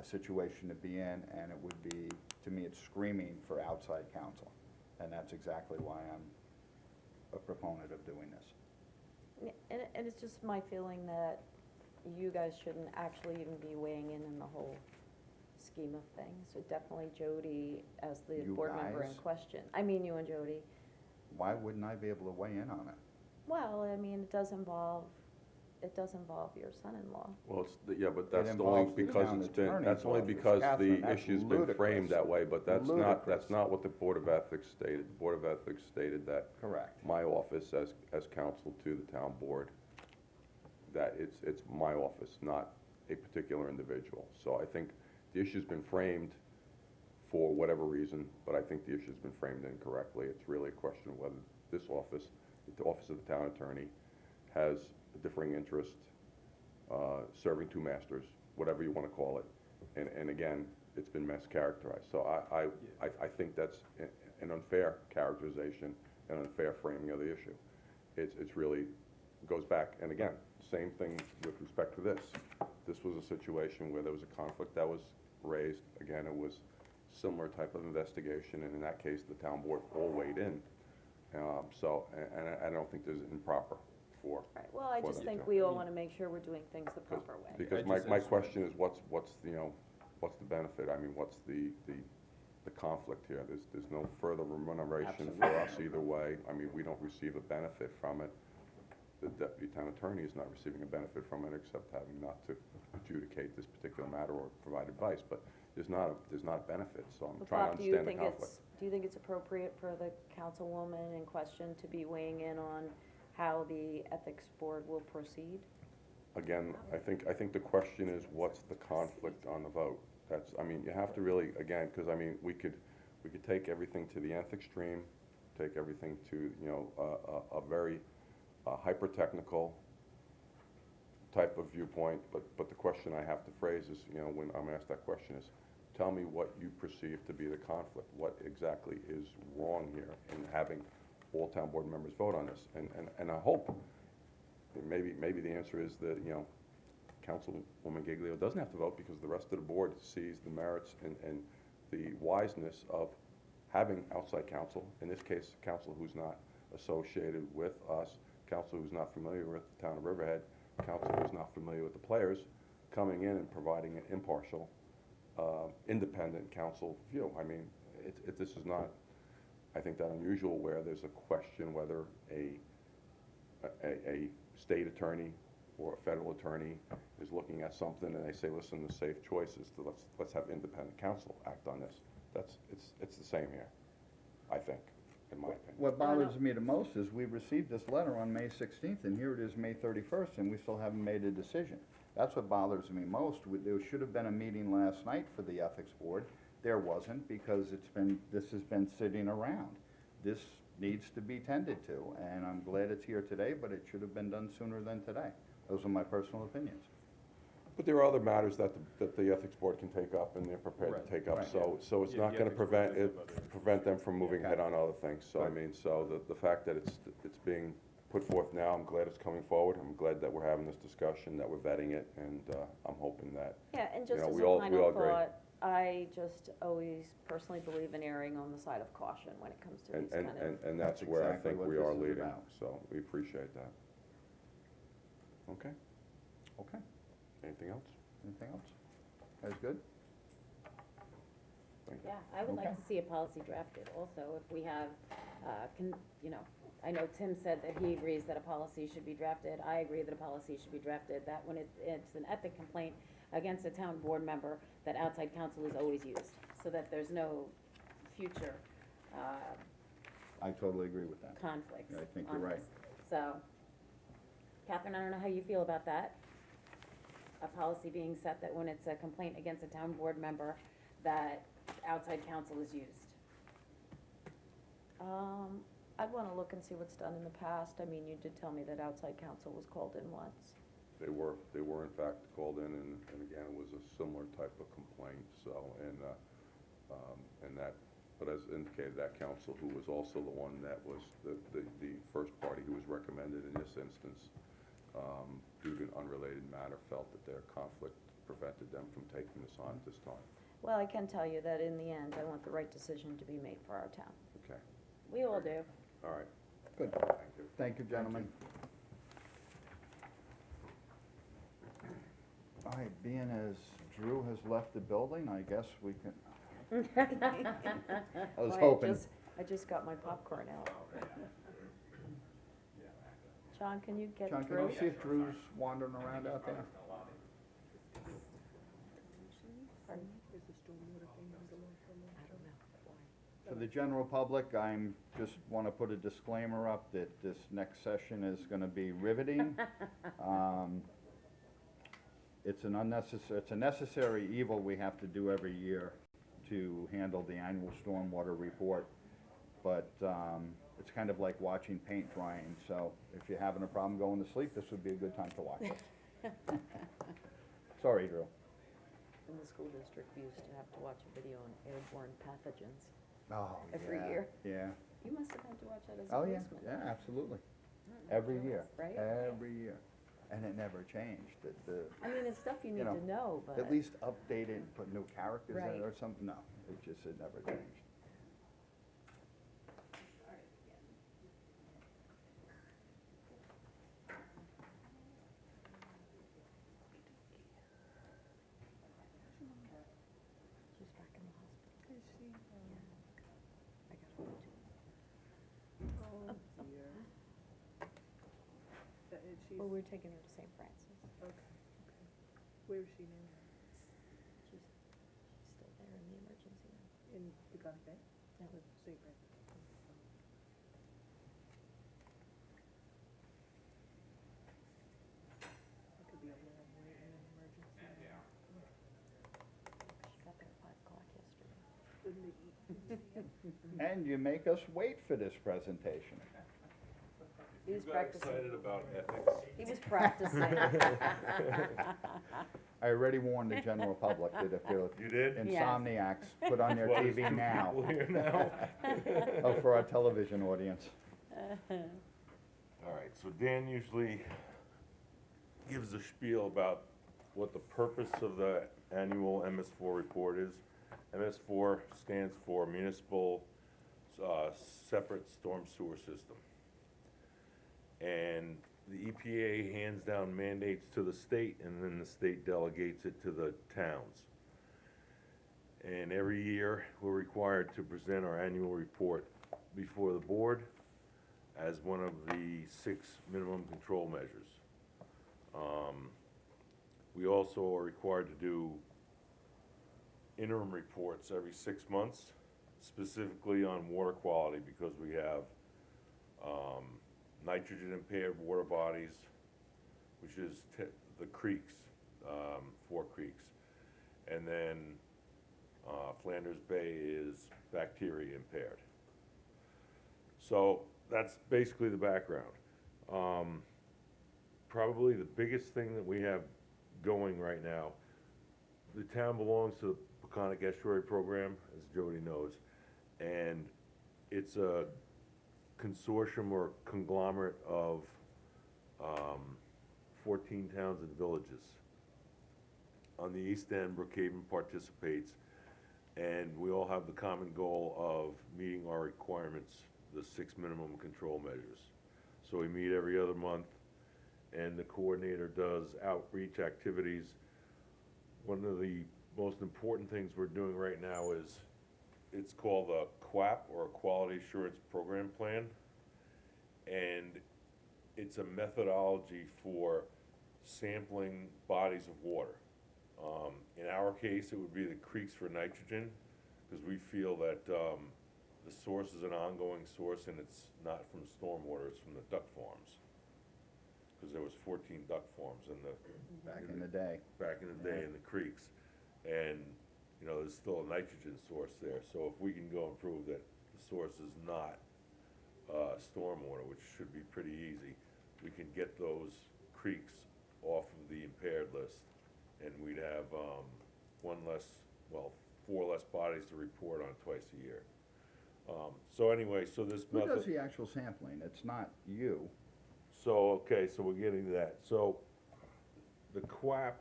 situation to be in, and it would be, to me, it's screaming for outside counsel. And that's exactly why I'm a proponent of doing this. Yeah, and it's just my feeling that you guys shouldn't actually even be weighing in the whole scheme of things, so definitely Jody as the You board member in guys? question. I mean, you and Jody. Why wouldn't I be able to weigh in on it? Well, I mean, it does involve your son-in-law. Well, yeah, but that's only involves the because town it's been, attorney's that's only office. because Catherine, the that's issue's been ludicrous. framed that way, but that's Ludicrous. not what the Board of Ethics stated. The Board of Ethics stated that Correct. my office as counsel to the town board, that it's my office, not a particular individual. So I think the issue's been framed for whatever reason, but I think the issue's been framed incorrectly. It's really a question of whether this office, the office of the town attorney, has a differing interest, serving two masters, whatever you wanna call it. And again, it's been mischaracterized. So I think that's an unfair characterization, an unfair framing of the issue. It's really, goes back, and again, same thing with respect to this. This was a situation where there was a conflict that was raised. Again, it was similar type of investigation, and in that case, the town board all weighed in. And I don't think there's improper for. Right, well, I for just them think to. we all wanna make sure we're doing things the proper way. Because I just my asked- question is, what's the benefit? I mean, what's the conflict here? There's no further remuneration for us either way. I mean, we don't receive a benefit from it. The deputy town attorney is not receiving a benefit from it, except having not to adjudicate this particular matter or provide advice, but there's not a benefit, so I'm But trying to Bob, do you understand the think conflict. do you think it's appropriate for the councilwoman in question to be weighing in on how the ethics board will proceed? Again, I think the question is, what's the conflict on the vote? I mean, you have to really, again, because I mean, we could take everything to the nth extreme, take everything to, a very hyper-technical type of viewpoint, but the question I have to phrase is, when I'm asked that question is, tell me what you perceive to be the conflict. What exactly is wrong here in having all town board members vote on this? And I hope, maybe the answer is that, Councilwoman Giglio doesn't have to vote because the rest of the board sees the merits and the wiseness of having outside counsel, in this case, counsel who's not associated with us, counsel who's not familiar with the town of Riverhead, counsel who's not familiar with the players, coming in and providing an impartial, independent counsel view. I mean, this is not, I think, that unusual where there's a question whether a state attorney or a federal attorney is looking at something and they say, listen, the safe choice is to let's have independent counsel act on this. It's the same here, I think, in my opinion. What bothers me the most is we received this letter on May 16th, and here it is May 31st, and we still haven't made a decision. That's what bothers me most. There should have been a meeting last night for the Ethics Board. There wasn't, because this has been sitting around. This needs to be tended to, and I'm glad it's here today, but it should have been done sooner than today. Those are my personal opinions. But there are other matters that the Ethics Board can take up, and they're prepared to take up, Right. so it's Yeah, not the gonna Ethics Board does have other prevent them from moving Okay. ahead on other things. So I mean, so the fact that it's being put forth now, I'm glad it's coming forward, I'm glad that we're having this discussion, that we're vetting it, and I'm hoping that, Yeah, and just know, as we a all final agree. thought, I just always personally believe in erring on the side of caution when it comes to these kind of. and that's That's where I exactly think what we this are is leading, about. so we appreciate that. Okay, Okay, anything else? anything else? That's good? Thank you. Yeah, I would like Okay. to see a policy drafted also, if we have, I know Tim said that he agrees that a policy should be drafted, I agree that a policy should be drafted, that when it's an ethic complaint against a town board member, that outside counsel is always used, so that there's no future, I totally agree with that. conflicts Yeah, I think on you're right. this. So, Catherine, I don't know how you feel about that. A policy being set that when it's a complaint against a town board member, that outside counsel is used. I'd wanna look and see what's done in the past. I mean, you did tell me that outside counsel was called in once. They were in fact called in, and again, it was a similar type of complaint, so, and that, but as indicated, that counsel, who was also the one that was the first party who was recommended in this instance, due to an unrelated matter, felt that their conflict prevented them from taking this on at this time. Well, I can tell you that in the end, I want the right decision to be made for our town. Okay, We all do. all right, Good. thank you. Thank you, gentlemen. All right, being as Drew has left the building, I guess we can, I was Boy, hoping. I just got my popcorn out. John, can you get John, can Drew? you see if Drew's wandering around out there? Pardon me? I don't know. Why? For the general public, just wanna put a disclaimer up that this next session is gonna be riveting. It's a necessary evil we have to do every year to handle the annual stormwater report. But, it's kind of like watching paint drying, so if you're having a problem going to sleep, this would be a good time to watch it. Sorry, Drew. In the school district, we used to have to watch a video on airborne pathogens. Oh, Every yeah, year. Yeah. You must have had to watch that as a Oh, yeah, policeman. yeah, absolutely. Mm, Every sure, year. right? Every year. And it never changed. I mean, it's stuff you need know, to know, but. At least update it and put new characters in Right. it or something. No, it never changed. She's back in the hospital. Is she? Yeah. I got her too. Oh, dear. Is she, Well, we're taking her to St. Francis. okay. Where is she now? She's still there in the emergency room. In the gun bay? No. St. Francis. It could be a long way in an emergency room. She got there at 5 o'clock yesterday. Didn't they eat? And you make us wait for this presentation. He was practicing. about ethics. He was practicing. I already warned the general public that if they're You did? insomniacs, put on their TV now. Here now. Oh, for our television audience. All right, so Dan usually gives a spiel about what the purpose of the annual MS4 report is. MS4 stands for Municipal Separate Storm Sewer System. And the EPA hands down mandates to the state, and then the state delegates it to the towns. And every year, we're required to present our annual report before the board as one of the 6 minimum control measures. We also are required to do interim reports every 6 months, specifically on water quality, because we have nitrogen impaired water bodies, which is the creeks, 4 creeks. And then Flanders Bay is bacteria impaired. So that's basically the background. Probably the biggest thing that we have going right now, the town belongs to the Peconic Estuary Program, as Jody knows, and it's a consortium or conglomerate of 14 towns and villages. On the east end, Brookhaven participates, and we all have the common goal of meeting our requirements, the 6 minimum control measures. So we meet every other month, and the coordinator does outreach activities. One of the most important things we're doing right now is, it's called a QAP, or a Quality Assurance Program Plan. And it's a methodology for sampling bodies of water. In our case, it would be the creeks for nitrogen, because we feel that the source is an ongoing source, and it's not from stormwater, it's from the duck farms. Because there was 14 duck farms in the. Back in the day. Back in the day in the creeks. And, you know, there's still a nitrogen source there, so if we can go and prove that the source is not stormwater, which should be pretty easy, we can get those creeks off of the impaired list, and we'd have 4 less bodies to report on twice a year. So anyway, so this Who method. does the actual sampling? It's not you. So, okay, so we're getting to that. So, the QAP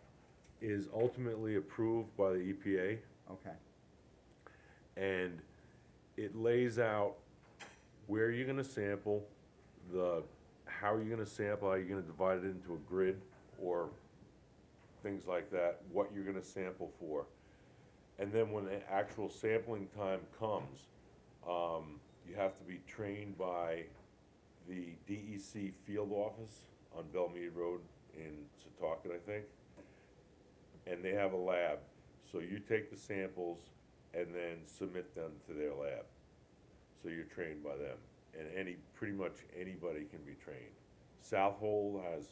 is ultimately approved by the EPA, Okay. and it lays out where you're gonna sample, how you're gonna sample, how you're gonna divide it into a grid, or things like that, what you're gonna sample for. And then when the actual sampling time comes, you have to be trained by the DEC field office on Belmead Road in Setauket, I think. And they have a lab, so you take the samples and then submit them to their lab. So you're trained by them, and pretty much anybody can be trained. South Hole has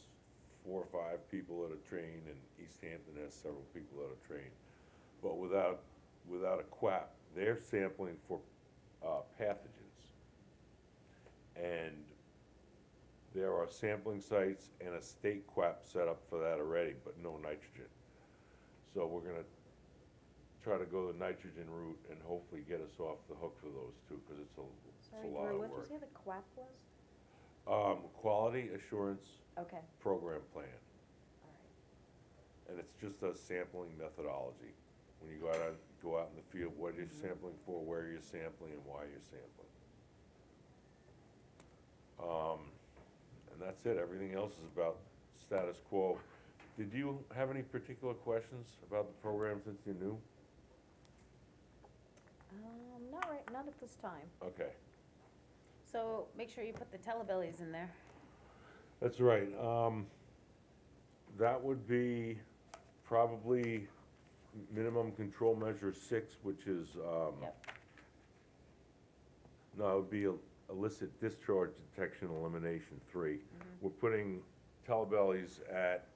4 or 5 people that are trained, and East Hampton has several people that are trained. But without a quap, they're sampling for pathogens. And there are sampling sites and a state quap set up for that already, but no nitrogen. So we're gonna try to go the nitrogen route and hopefully get us off the hook for those two, because it's Sorry, a lot Drew, of what did work. you say the QAP was? Quality Assurance Okay, Program Plan, all right. and it's just a sampling methodology. When you go out in the field, what you're sampling for, where you're sampling, and why you're sampling. And that's it, everything else is about status quo. Did you have any particular questions about the program since you're new? Not at this time. Okay, So make sure you put the telebellies in there. that's right. That would be probably minimum control measure 6, which is, Yep. no, it would be illicit discharge detection elimination 3. We're putting telebellies at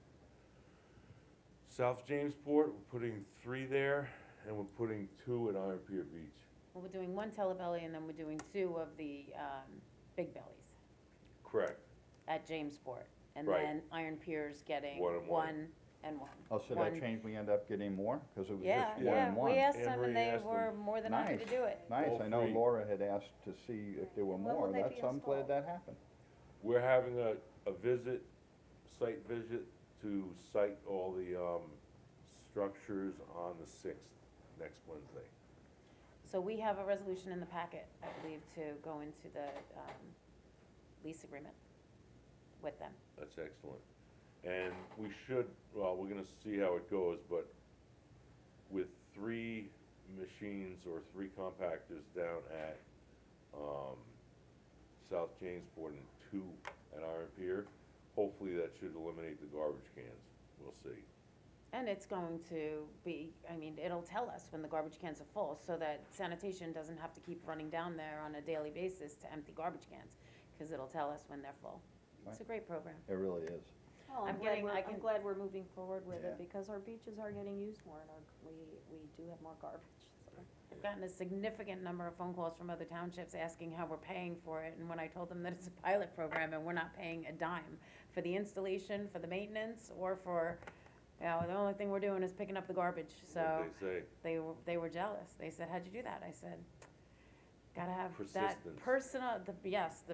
South Jamesport, we're putting 3 there, and we're putting 2 at Iron Pier Beach. Well, we're doing 1 telebelly and then we're doing 2 of the, big bellies Correct. at Jamesport. And Right. then Iron Pier's getting One and one. 1 and 1. Oh, so that One- changed, we end up getting more, because it was Yeah, just 1 yeah, and 1. we asked Anne them Marie and they asked them. were more than happy to Nice. do it. Nice, All I know three. Laura had asked to see if there were When more, will they that's, be I'm glad installed? that happened. We're having a visit, site visit, to site all the, structures on the 6th, next Wednesday. So we have a resolution in the packet, I believe, to go into the, lease agreement with them. That's excellent. And we should, well, we're gonna see how it goes, but with 3 machines or 3 compactors down at, South Jamesport and 2 at Iron Pier, hopefully that should eliminate the garbage cans. We'll see. And it's going to be, I mean, it'll tell us when the garbage cans are full, so that sanitation doesn't have to keep running down there on a daily basis to empty garbage cans, because it'll tell us when they're full. It's a great program. It really is. Well, I'm I'm glad getting- we're, I I'm can- glad we're moving forward with Yeah. it, because our beaches are getting used more, and we do have more garbage, so. I've gotten a significant number of phone calls from other townships asking how we're paying for it, and when I told them that it's a pilot program and we're not paying a dime for the installation, for the maintenance, or for, the only thing we're doing is picking up the garbage, so What they say. they were jealous. They said, how'd you do that? I said, gotta have that Persistence. personal, the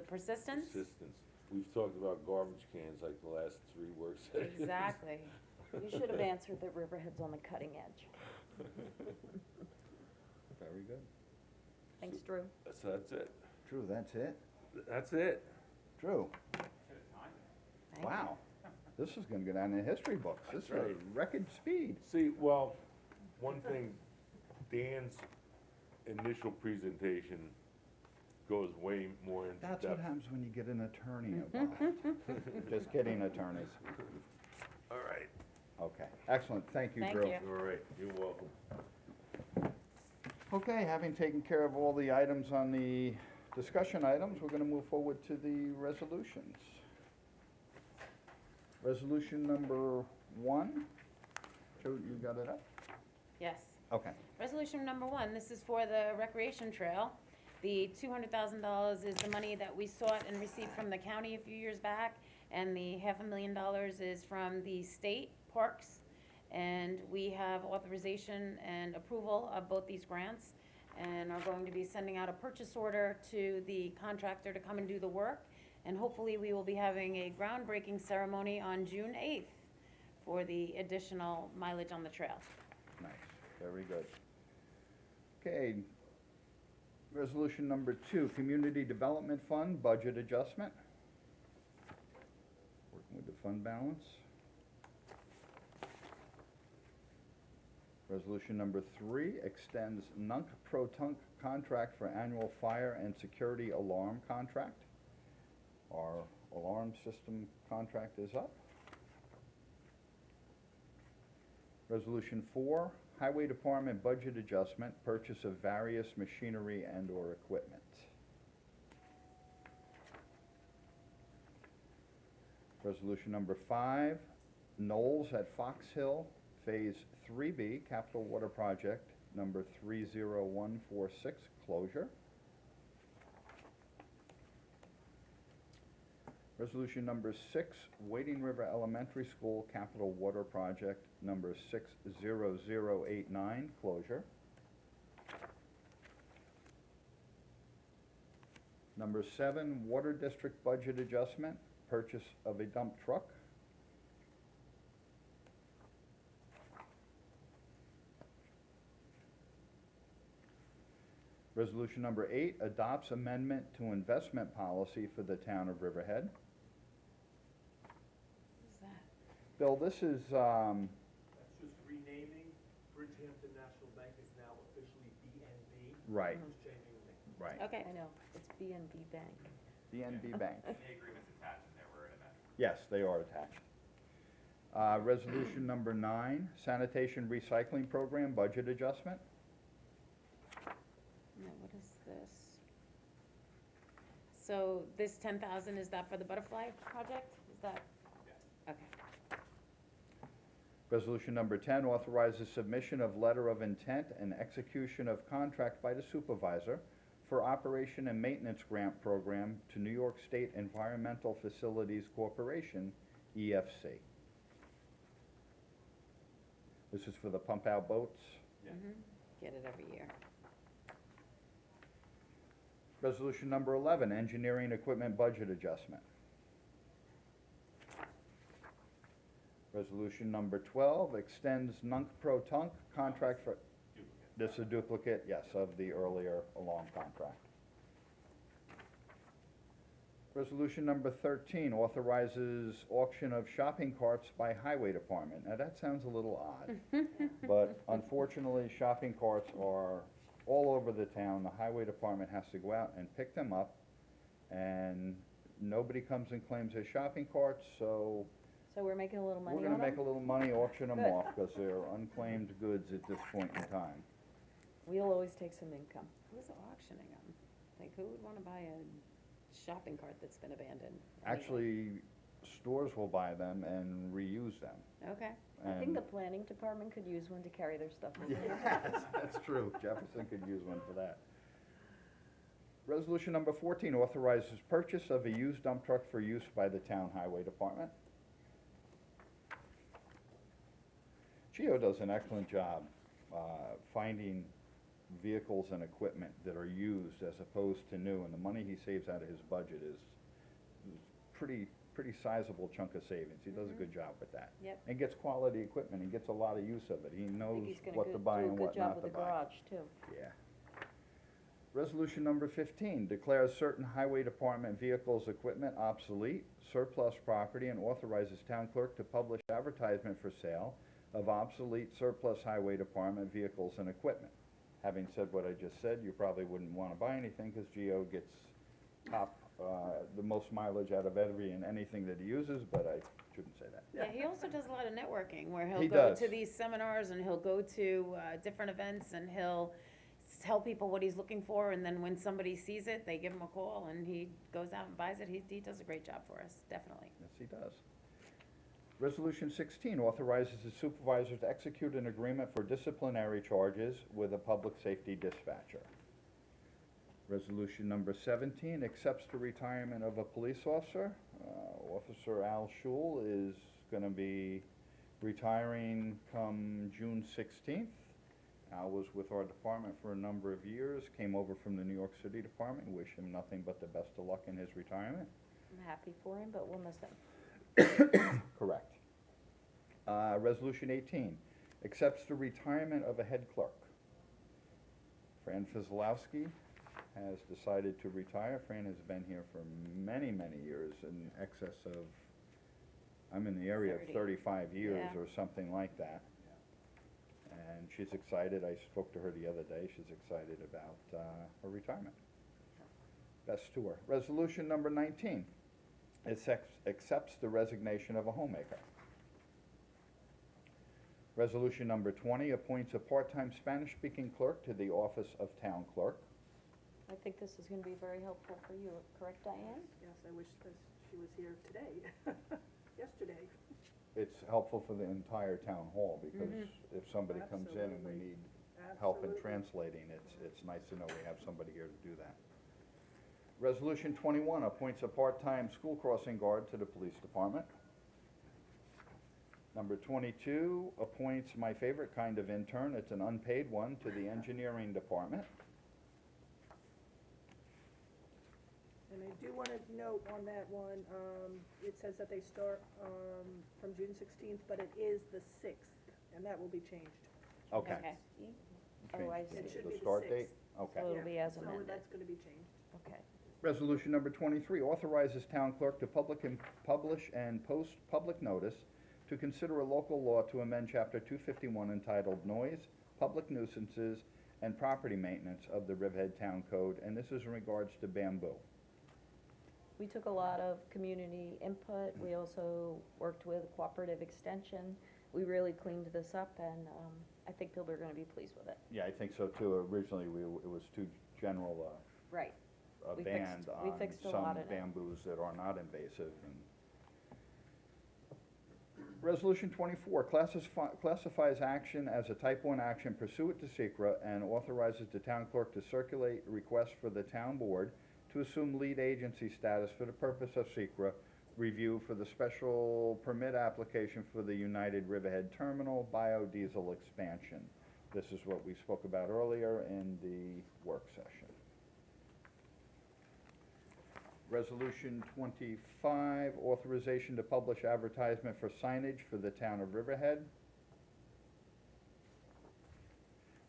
persistence. Persistence. We've talked about garbage cans like the last 3 work sessions. Exactly. You should have answered that Riverhead's on the cutting edge. Very good. Thanks, Drew. So that's it. Drew, that's it? That's it. Drew, Thank you. wow. This is gonna go down in the history books. This is That's right. record speed. See, well, one thing, Dan's initial presentation goes way more into depth. That's what happens when you get an attorney involved. Just kidding, attorneys. All right, Okay, excellent, thank you, Thank Drew. you. all right, you're welcome. Okay, having taken care of all the items on the discussion items, we're gonna move forward to the resolutions. Resolution number 1. Joe, you got it up? Yes. Okay. Resolution number 1, this is for the recreation trail. The $200,000 is the money that we sought and received from the county a few years back, and the $500,000 is from the state parks. And we have authorization and approval of both these grants, and are going to be sending out a purchase order to the contractor to come and do the work. And hopefully, we will be having a groundbreaking ceremony on June 8th for the additional mileage on the trail. Nice, very good. Okay, resolution number 2, Community Development Fund, budget adjustment. Working with the fund balance. Resolution number 3 extends Nunk-Pro-Tunk contract for annual fire and security alarm contract. Our alarm system contract is up. Resolution 4, Highway Department budget adjustment, purchase of various machinery and/or equipment. Resolution number 5, Knowles at Fox Hill, Phase 3B, Capital Water Project, number 30146, closure. Resolution number 6, Wading River Elementary School, Capital Water Project, number 60089, closure. Number 7, Water District budget adjustment, purchase of a dump truck. Resolution number 8 adopts amendment to investment policy for the town of Riverhead. What's that? Bill, this is, That's just renaming. Bridgehampton National Bank is now officially BNB. right, Just changing the name. right, Okay. I know, it's BNB Bank. DNB Bank. And the agreement's attached in there, we're in that. Yes, they are attached. Resolution number 9, sanitation recycling program budget adjustment. Now, what is this? So this 10,000, is that for the butterfly project? Is that? Okay. Resolution number 10 authorizes submission of letter of intent and execution of contract by the supervisor for operation and maintenance grant program to New York State Environmental Facilities Corporation, EFC. This is for the pump-out boats. Get it every year. Resolution number 11, engineering equipment budget adjustment. Resolution number 12 extends Nunk-Pro-Tunk contract for, this is a duplicate, yes, of the earlier alarm contract. Resolution number 13 authorizes auction of shopping carts by Highway Department. Now, that sounds a little odd, but unfortunately, shopping carts are all over the town. The Highway Department has to go out and pick them up, and nobody comes and claims their shopping carts, so So we're making a little money we're on gonna them? make a little money, auction them Good. off, because they're unclaimed goods at this point in time. We'll always take some income. Who's auctioning them? Like, who would wanna buy a shopping cart that's been abandoned? anyway? Actually, stores will buy them and reuse them. Okay. I think And- the planning department could use one to carry their stuff over. Yes, that's true. Jefferson could use one for that. Resolution number 14 authorizes purchase of a used dump truck for use by the town highway department. Geo does an excellent job finding vehicles and equipment that are used as opposed to new, and the money he saves out of his budget is pretty sizable chunk of savings. He does a good job with that. Yep. And gets quality equipment, he gets a lot of use of it. He I knows think he's gonna what to buy and what do a good job not with to the buy. garage, too. Yeah. Resolution number 15 declares certain highway department vehicles, equipment obsolete, surplus property, and authorizes town clerk to publish advertisement for sale of obsolete surplus highway department vehicles and equipment. Having said what I just said, you probably wouldn't wanna buy anything, cause Geo gets the most mileage out of every and anything that he uses, but I shouldn't say that. Yeah, he also does a lot of networking, where He he'll go does. to these seminars and he'll go to, different events and he'll tell people what he's looking for, and then when somebody sees it, they give him a call and he goes out and buys it. He does a great job for us, definitely. Yes, he does. Resolution 16 authorizes the supervisor to execute an agreement for disciplinary charges with a public safety dispatcher. Resolution number 17 accepts the retirement of a police officer. Officer Al Schul is gonna be retiring come June 16th. Al was with our department for a number of years, came over from the New York City Department. Wish him nothing but the best of luck in his retirement. I'm happy for him, but we'll miss him. Correct. Resolution 18, accepts the retirement of a head clerk. Fran Fizlowski has decided to retire. Fran has been here for many, many years, in excess of, I'm in the area of 30. 35 years Yeah. or something like that. And she's excited. I spoke to her the other day. She's excited about her retirement. Best to her. Resolution number 19. It accepts the resignation of a homemaker. Resolution number 20 appoints a part-time Spanish-speaking clerk to the office of town clerk. I think this is gonna be very helpful for you, correct, Diane? Yes, I wish that she was here today, yesterday. It's helpful for the entire town hall, because if somebody comes in and we Absolutely. need help in Absolutely. translating, it's nice to know we have somebody here to do that. Resolution 21 appoints a part-time school crossing guard to the police department. Number 22 appoints my favorite kind of intern, it's an unpaid one, to the engineering department. And I do want to note on that one, it says that they start, from June 16th, but it is the 6th, and that will be changed. Okay. Oh, I Change see. It should the be the start 6th. date? Okay. So it'll be as So amended. that's going to be changed. Okay. Resolution number 23 authorizes town clerk to publish and post public notice to consider a local law to amend Chapter 251 entitled Noise, Public Nuisances, and Property Maintenance of the Riverhead Town Code, and this is in regards to bamboo. We took a lot of community input. We also worked with Cooperative Extension. We really cleaned this up, and I think people are gonna be pleased with it. Yeah, I think so too. Originally, it was too general Right. a We ban fixed- we on fixed a some lot in it. bamboos that are not invasive. And Resolution 24 classifies action as a type 1 action pursuant to SECRA and authorizes the town clerk to circulate requests for the town board to assume lead agency status for the purpose of SECRA review for the special permit application for the United Riverhead Terminal biodiesel expansion. This is what we spoke about earlier in the work session. Resolution 25, authorization to publish advertisement for signage for the town of Riverhead.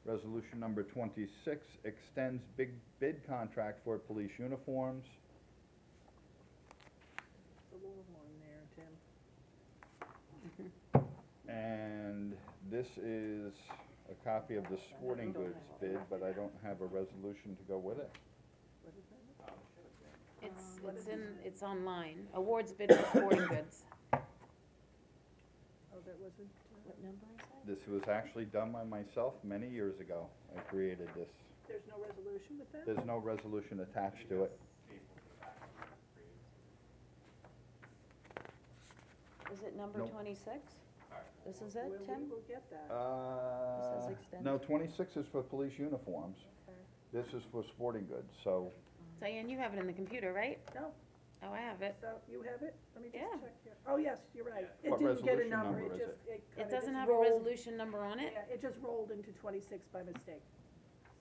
Resolution number 26, extends bid contract for police uniforms. It's a little one there, Tim. And this is a copy of the sporting goods bid, but I don't have a resolution to go with it. What is that? It's online, awards bid for sporting goods. Oh, that wasn't, What number is that? This was actually done by myself many years ago. I created this. there's no resolution with that? There's no resolution attached to it. Is it number Nope. 26? This is it, Well, Tim? we will get that. extended. No, 26 is for police uniforms. Okay. This is for sporting goods, so, Diane, you have it in the computer, right? No, Oh, I have it. so you have it? Let me Yeah. just check here. Oh, yes, you're right. It What didn't get a resolution number, number it is just, it It kinda doesn't just have a rolled. resolution number on it? Yeah, it just rolled into 26 by mistake.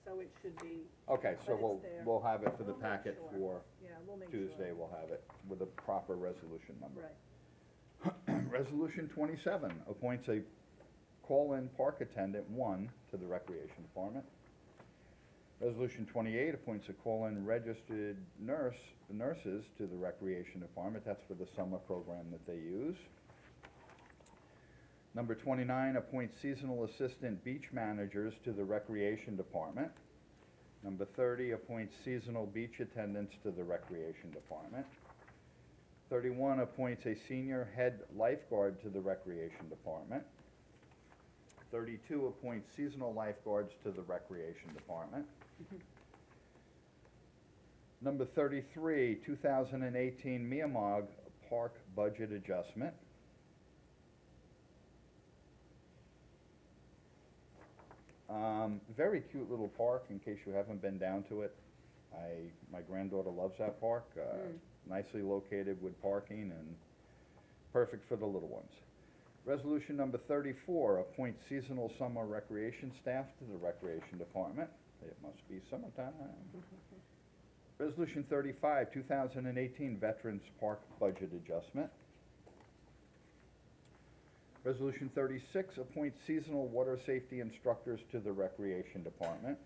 So it should be, okay, so But it's there. we'll have it for the We'll make packet sure. for yeah, we'll make sure. Tuesday, we'll have it with a proper resolution number. Right. Resolution 27 appoints a call-in park attendant 1 to the Recreation Department. Resolution 28 appoints a call-in registered nurses to the Recreation Department. That's for the summer program that they use. Number 29 appoints seasonal assistant beach managers to the Recreation Department. Number 30 appoints seasonal beach attendants to the Recreation Department. 31 appoints a senior head lifeguard to the Recreation Department. 32 appoints seasonal lifeguards to the Recreation Department. Number 33, 2018 Miamog Park Budget Adjustment. Very cute little park, in case you haven't been down to it. My granddaughter loves that park, nicely located with parking and perfect for the little ones. Resolution number 34, appoint seasonal summer recreation staff to the Recreation Department. It must be summertime. Resolution 35, 2018 Veterans Park Budget Adjustment. Resolution 36, appoint seasonal water safety instructors to the Recreation Department.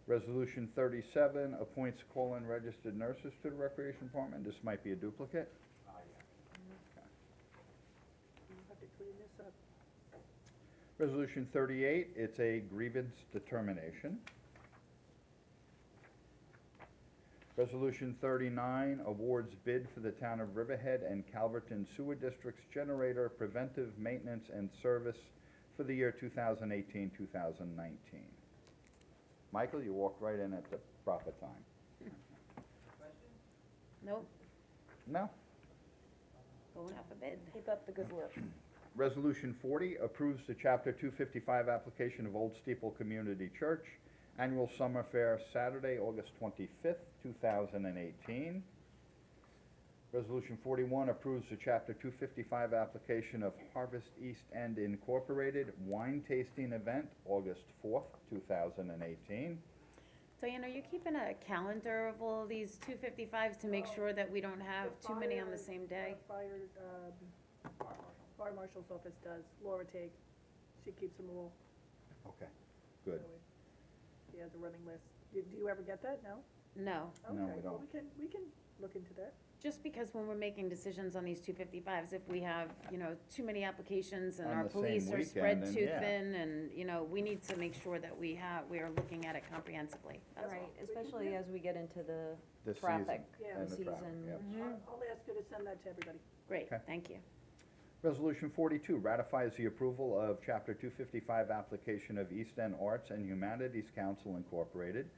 Resolution 37, appoints call-in registered nurses to the Recreation Department. This might be a duplicate. We'll have to clean this up. Resolution 38, it's a grievance determination. Resolution 39, awards bid for the Town of Riverhead and Calverton Sewer District's generator preventive maintenance and service for the year 2018-2019. Michael, you walked right in at the proper time. Nope, No? going out for bid. Keep up the good work. Resolution 40 approves the Chapter 255 application of Old Steeple Community Church Annual Summer Fair, Saturday, August 25th, 2018. Resolution 41 approves the Chapter 255 application of Harvest East End Incorporated Wine Tasting Event, August 4th, 2018. Diane, are you keeping a calendar of all these 255s to make sure that we don't have The too many on the fire- same day? Fire marshal's office does, Laura Tague, she keeps them all. Okay, good. So she has a running list. Do you ever get that? No? No, No, Okay, we well, don't. we can look into that. just because when we're making decisions on these 255s, if we have, too many applications and On our the same police are weekend, spread then too yeah. thin, and, we need to make sure that we are looking at it comprehensively, that's all. Right, especially as we get into the The traffic Yeah. And the traffic, season. yep. I'll ask her to send that to everybody. Great, Okay. thank you. Resolution 42 ratifies the approval of Chapter 255 application of East End Arts and Humanities Council Incorporated,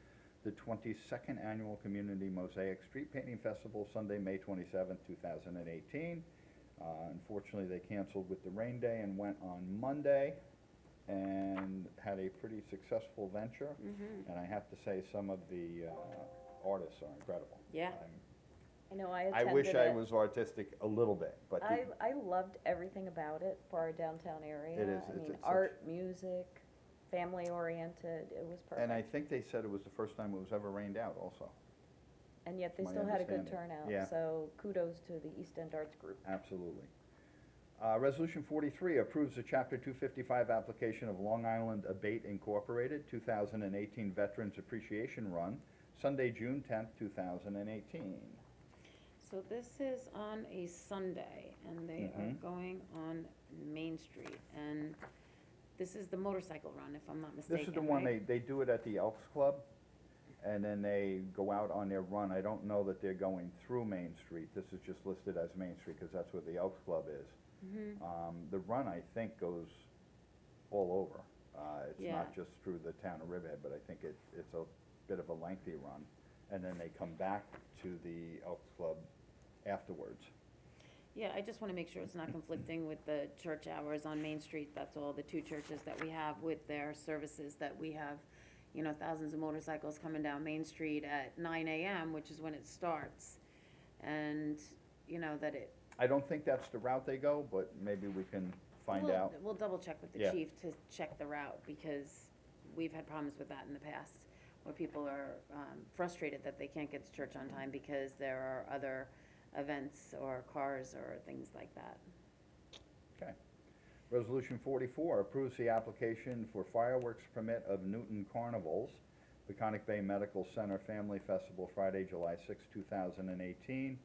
the 22nd Annual Community Mosaic Street Painting Festival, Sunday, May 27th, 2018. Unfortunately, they canceled with the rain day and went on Monday, and had a pretty successful venture. And I have to say, some of the artists are incredible. Yeah. I know, I I attended wish I it. was artistic a little bit, but I loved everything about it for our downtown area. It is, I it's- mean, it's such- art, music, family oriented, it was perfect. and I think they said it was the first time it was ever rained out also. And yet they my still had a good understanding. turnout, Yeah. so kudos to the East End Arts Group. Absolutely. Resolution 43 approves the Chapter 255 application of Long Island Abate Incorporated 2018 Veterans Appreciation Run, Sunday, June 10th, 2018. So this is on a Sunday, and they are Mhm. going on Main Street, and this is the motorcycle run, if I'm not mistaken, This is the one, right? they do it at the Elks Club, and then they go out on their run. I don't know that they're going through Main Street. This is just listed as Main Street, because that's what the Elks Club is. The run, I think, goes all over. It's Yeah. not just through the town of Riverhead, but I think it's a bit of a lengthy run. And then they come back to the Elks Club afterwards. Yeah, I just wanna make sure it's not conflicting with the church hours on Main Street, that's all, the two churches that we have with their services, that we have, thousands of motorcycles coming down Main Street at 9 AM, which is when it starts. And, that it. I don't think that's the route they go, but maybe we can find out. We'll double check with the Yeah. chief to check the route, because we've had problems with that in the past, where people are frustrated that they can't get to church on time because there are other events or cars or things like that. Okay. Resolution 44 approves the application for fireworks permit of Newton Carnivals, Peconic Bay Medical Center Family Festival, Friday, July 6, 2018.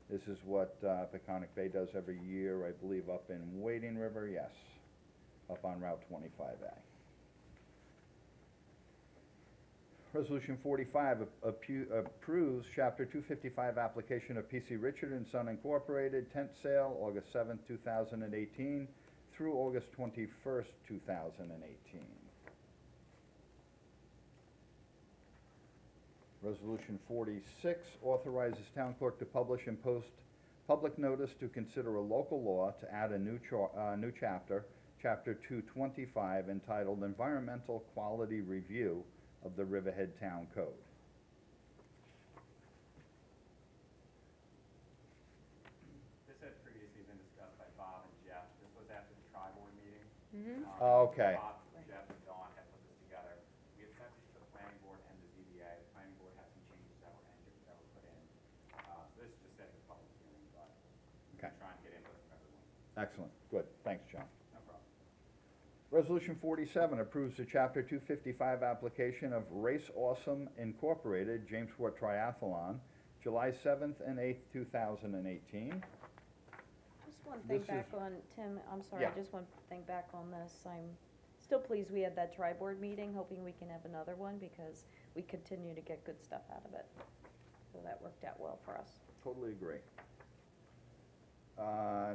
This is what Peconic Bay does every year, I believe, up in Wading River, yes, up on Route 25A. Resolution 45 approves Chapter 255 application of PC Richard and Son Incorporated, tent sale, August 7th, 2018, through August 21st, 2018. Resolution 46 authorizes town clerk to publish and post public notice to consider a local law to add a new chapter, Chapter 225, entitled Environmental Quality Review of the Riverhead Town Code. This had previously been discussed by Bob and Jeff. This was after the tri-board meeting. Okay. Bob, Jeff, and Dawn had put this together. We had sent this to the planning board and the ZBA. The planning board had some changes that were put in. So this is just setting the public hearing, but Okay. trying to get input from everyone. Excellent, good, thanks, John. No problem. Resolution 47 approves the Chapter 255 application of Race Awesome Incorporated, Jamesport Triathlon, July 7th and 8th, 2018. Just one thing This back is- on, Tim, I'm sorry, Yeah. just one thing back on this, I'm still pleased we had that tri-board meeting, hoping we can have another one, because we continue to get good stuff out of it. So that worked out well for us. Totally agree.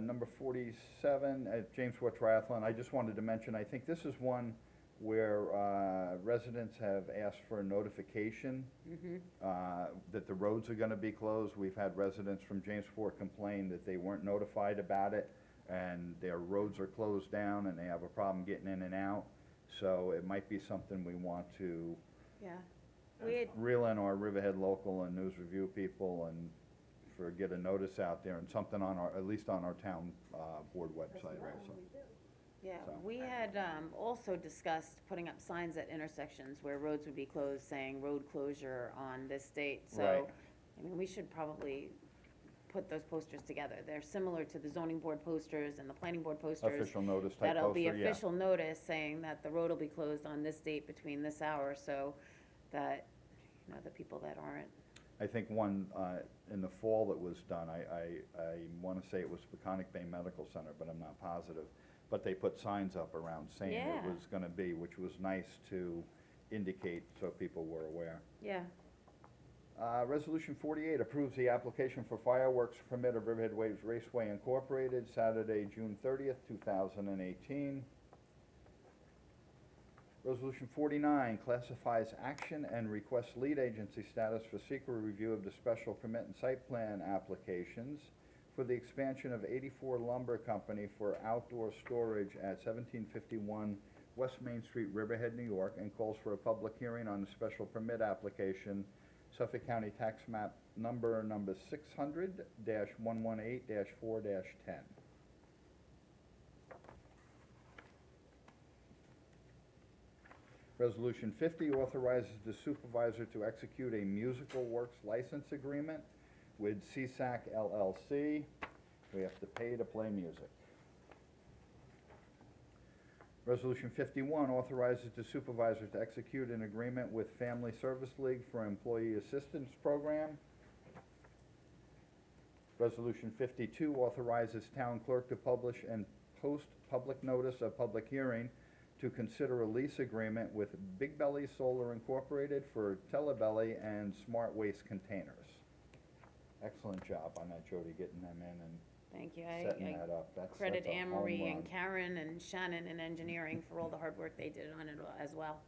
Number 47, James Watt Triathlon, I just wanted to mention, I think this is one where residents have asked for a notification that the roads are gonna be closed. We've had residents from Jamesport complain that they weren't notified about it, and their roads are closed down, and they have a problem getting in and out. So it might be something we want to Yeah. We had, reel in our Riverhead Local and News Review people and get a notice out there and something on our, at least on our town board website, right? So, yeah, So- we had also discussed putting up signs at intersections where roads would be closed, saying road closure on this date. So, Right. I mean, we should probably put those posters together. They're similar to the zoning board posters and the planning board posters. Official notice type That'll be poster, yeah. official notice saying that the road will be closed on this date between this hour, so that, you know, the people that aren't. I think one in the fall that was done, I wanna say it was Peconic Bay Medical Center, but I'm not positive. But they put signs up around saying Yeah. it was gonna be, which was nice to indicate so people were aware. Yeah. Resolution 48 approves the application for fireworks permit of Riverhead Waves Raceway Incorporated, Saturday, June 30th, 2018. Resolution 49 classifies action and requests lead agency status for secret review of the special permit and site plan applications for the expansion of 84 Lumber Company for outdoor storage at 1751 West Main Street, Riverhead, New York, and calls for a public hearing on the special permit application, Suffolk County Tax Map number 600-118-4-10. Resolution 50 authorizes the supervisor to execute a musical works license agreement with CSAC LLC. We have to pay to play music. Resolution 51 authorizes the supervisor to execute an agreement with Family Service League for Employee Assistance Program. Resolution 52 authorizes town clerk to publish and post public notice of public hearing to consider a lease agreement with Big Belly Solar Incorporated for Telebelly and Smart Waste Containers. Excellent job on that, Jody, getting them in and Thank you. setting that up. That's Credit a Anne home Marie run. and Karen and Shannon in engineering for all the hard work they did on it as well.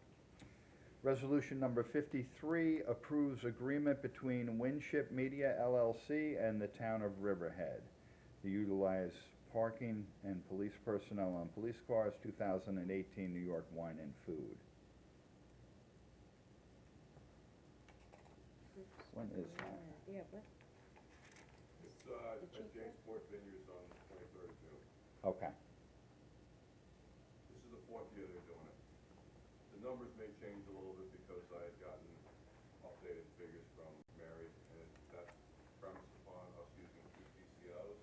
Resolution number 53 approves agreement between Winship Media LLC and the town of Riverhead to utilize parking and police personnel on police cars, 2018 New York Wine and Food. When is that? Yeah, but It's at Jamesport Vineyards on 23rd of June. Okay, This is the 4th year they're doing it. The numbers may change a little bit because I had gotten updated figures from Mary, and that's premised upon us using 2 TCOs.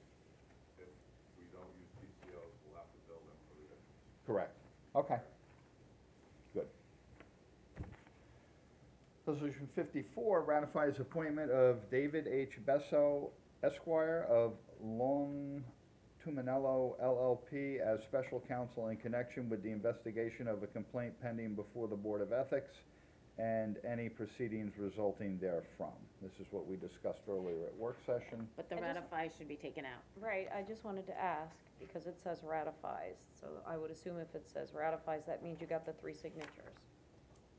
If we don't use TCOs, we'll have to bill them for the difference. correct. Okay. Good. Resolution 54 ratifies appointment of David H. Besso Esquire of Long Tumanello LLP as special counsel in connection with the investigation of a complaint pending before the Board of Ethics and any proceedings resulting therefrom. This is what we discussed earlier at work session. But the I just- ratify should be taken out. right, I just wanted to ask, because it says ratifies, so I would assume if it says ratifies, that means you got the 3 signatures.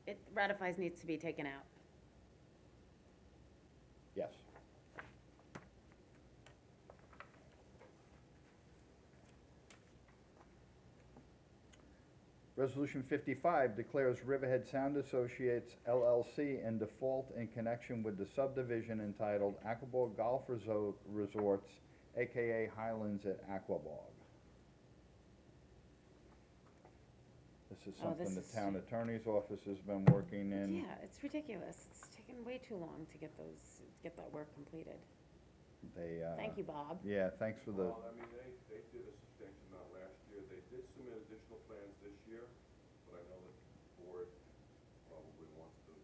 It ratifies needs to be taken out. Yes. Resolution 55 declares Riverhead Sound Associates LLC in default in connection with the subdivision entitled Aquabog Golf Resorts, AKA Highlands at Aquabog. This is Oh, something this the is- town attorney's office has been working in. Yeah, it's ridiculous. It's taken way too long to get that work completed. They, Thank you, Bob. Yeah, thanks for the, Well, I mean, they did a substantial amount last year. They did submit additional plans this year, but I know that the board probably wants to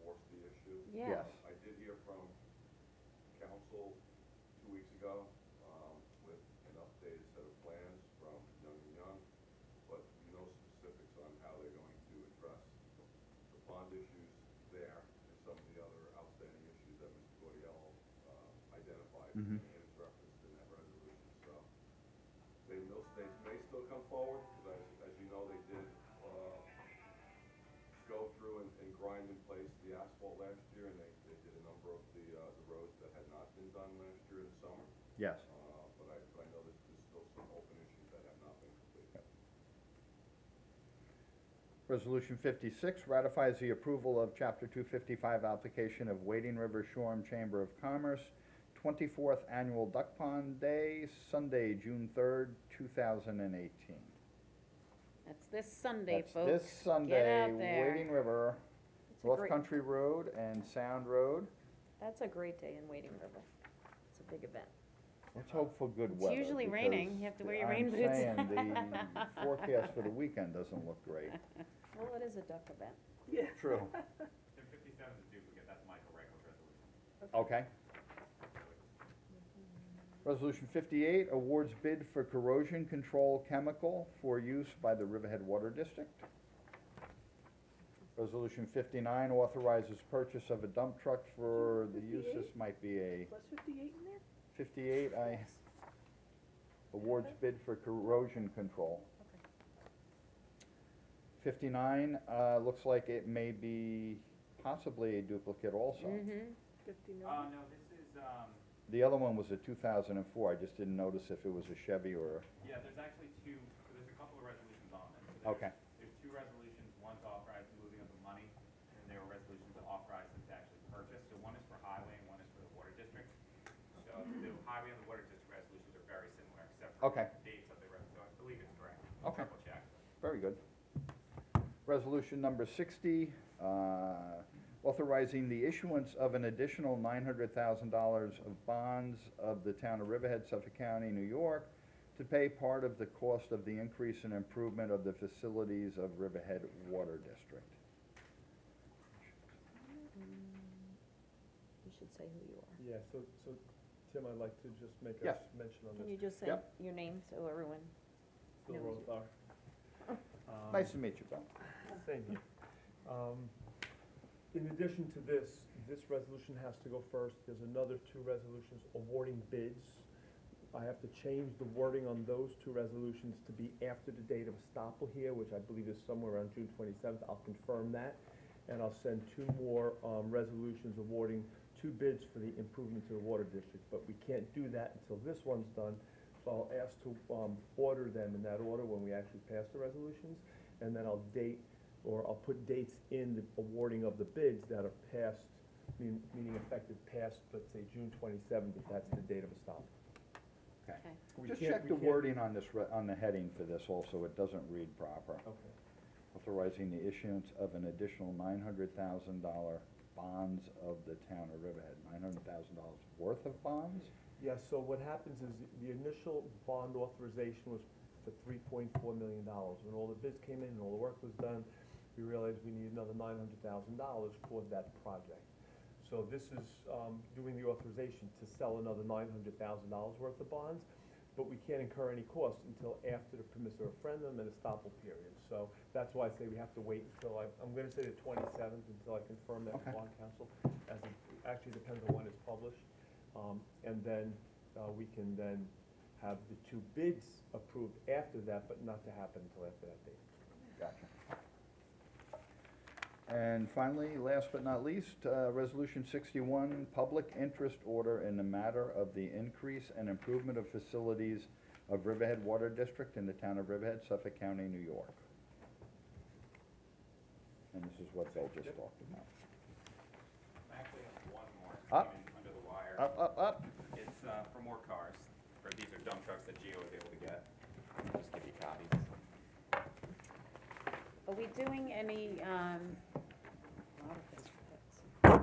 force the issue. Yeah. yes. I did hear from council 2 weeks ago, with an updated set of plans from Young and Young, but no specific ground issues there and some of the other outstanding issues that Mr. Gordiello identified Mhm. and is referenced in that resolution. So they may still come forward, because as you know, they did go through and grind in place the asphalt last year, and they did a number of the roads that had not been done last year in the summer. Yes. But I know that there's still some open issues that have not been completed. Resolution 56 ratifies the approval of Chapter 255 application of Wading River Shoreham Chamber of Commerce, 24th Annual Duck Pond Day, Sunday, June 3rd, 2018. That's this Sunday, That's folks. this Get Sunday, out there. Wading River, It's a North great- Country Road and Sound Road. That's a great day in Wading River. It's a big event. Let's hope for good It's weather. usually raining. because You have to wear your rain I'm boots. saying the forecast for the weekend doesn't look great. Well, it is a duck event. Yeah. True. And 57 is a duplicate, that's Michael Regel's resolution. Okay. Resolution 58 awards bid for corrosion control chemical for use by the Riverhead Water District. Resolution 59 authorizes purchase of a dump truck for the use, this 58? might be a Plus 58 in there? 58, awards bid for corrosion control. 59, looks like it may be possibly a duplicate also. Mm-hmm. 59? No, this is, The other one was a 2004, I just didn't notice if it was a Chevy or, yeah, there's actually two, so there's a couple of resolutions on this. So okay, There's two resolutions, one to authorize the moving of the money, and there were resolutions to authorize them to actually purchase. So one is for highway and one is for the water district. So the highway and the water district resolutions are very similar, except for Okay. the dates of the, so I believe it's correct. Okay. Triple check. very good. Resolution number 60, authorizing the issuance of an additional $900,000 of bonds of the town of Riverhead, Suffolk County, New York, to pay part of the cost of the increase and improvement of the facilities of Riverhead Water District. You should say who you are. Yeah, so Tim, I'd like to just make Yes. a mention on Can this. you just say Yep. your name so everyone Phil knows you? Rothbard. Nice to meet you, Bill. Same here. In addition to this resolution has to go first. There's another two resolutions awarding bids. I have to change the wording on those two resolutions to be after the date of estoppel here, which I believe is somewhere around June 27th. I'll confirm that. And I'll send two more resolutions awarding two bids for the improvement to the water district. But we can't do that until this one's done. So I'll ask to order them in that order when we actually pass the resolutions. And then I'll put dates in the awarding of the bids that are passed, meaning effective past, let's say, June 27th, if that's the date of estoppel. Okay. Okay. We Just can't- check we the can't- wording on this, on the heading for this also, it doesn't read proper. Okay. Authorizing the issuance of an additional $900,000 bonds of the town of Riverhead. $900,000 worth of bonds? Yeah, so what happens is the initial bond authorization was for $3.4 million. When all the bids came in and all the work was done, we realized we needed another $900,000 for that project. So this is doing the authorization to sell another $900,000 worth of bonds, but we can't incur any costs until after the permissive referendum and estoppel period. So that's why I say we have to wait until, I'm gonna say the 27th until I confirm that with Okay. bond council, as it actually depends on when it's published. And then we can then have the two bids approved after that, but not to happen until after that date. Gotcha. And finally, last but not least, Resolution 61, public interest order in the matter of the increase and improvement of facilities of Riverhead Water District in the town of Riverhead, Suffolk County, New York. And this is what Bill just talked about. I actually have one more, Up. came in under the wire. Up. It's for more cars, or these are dump trucks that Geo was able to get. I'll just give you copies. Are we doing any,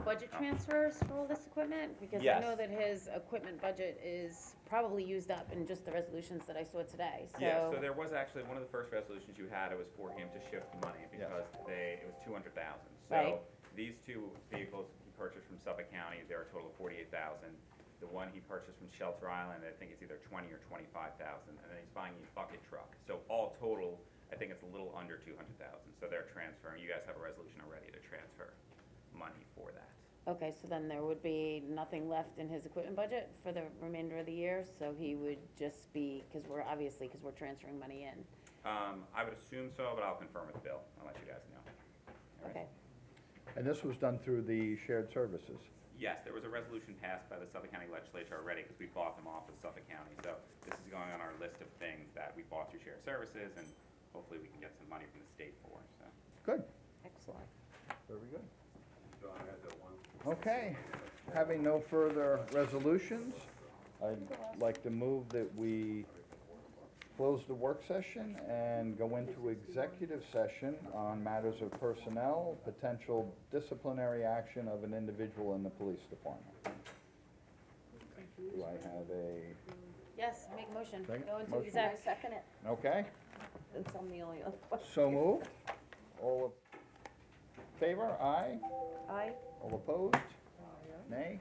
budget transfers for all this equipment? Because I know Yes. that his equipment budget is probably used up in just the resolutions that I saw today, so. Yeah, so there was actually, one of the first resolutions you had, it was for him to shift money because it was 200,000. Right. So these two vehicles he purchased from Suffolk County, they're a total of 48,000. The one he purchased from Shelter Island, I think it's either 20 or 25,000, and then he's buying a bucket truck. So all total, I think it's a little under 200,000, so they're transferring, you guys have a resolution already to transfer money for that. Okay, so then there would be nothing left in his equipment budget for the remainder of the year, so he would just be, because we're transferring money in. I would assume so, but I'll confirm with Bill, I'll let you guys know. All right. Okay, And this was done through the shared services. Yes, there was a resolution passed by the Suffolk County Legislature already, because we bought them off of Suffolk County, so this is going on our list of things that we bought through shared services, and hopefully we can get some money from the state for, so. Good, excellent. very good. Okay, having no further resolutions, I'd like to move that we close the work session and go into executive session on matters of personnel, potential disciplinary action of an individual in the police department. Do I have a, Yes, make a motion, Second? go into Motion. exec. I second it, okay, since I'm the only other one. so moved. All in favor, aye? Aye. All opposed? Nay?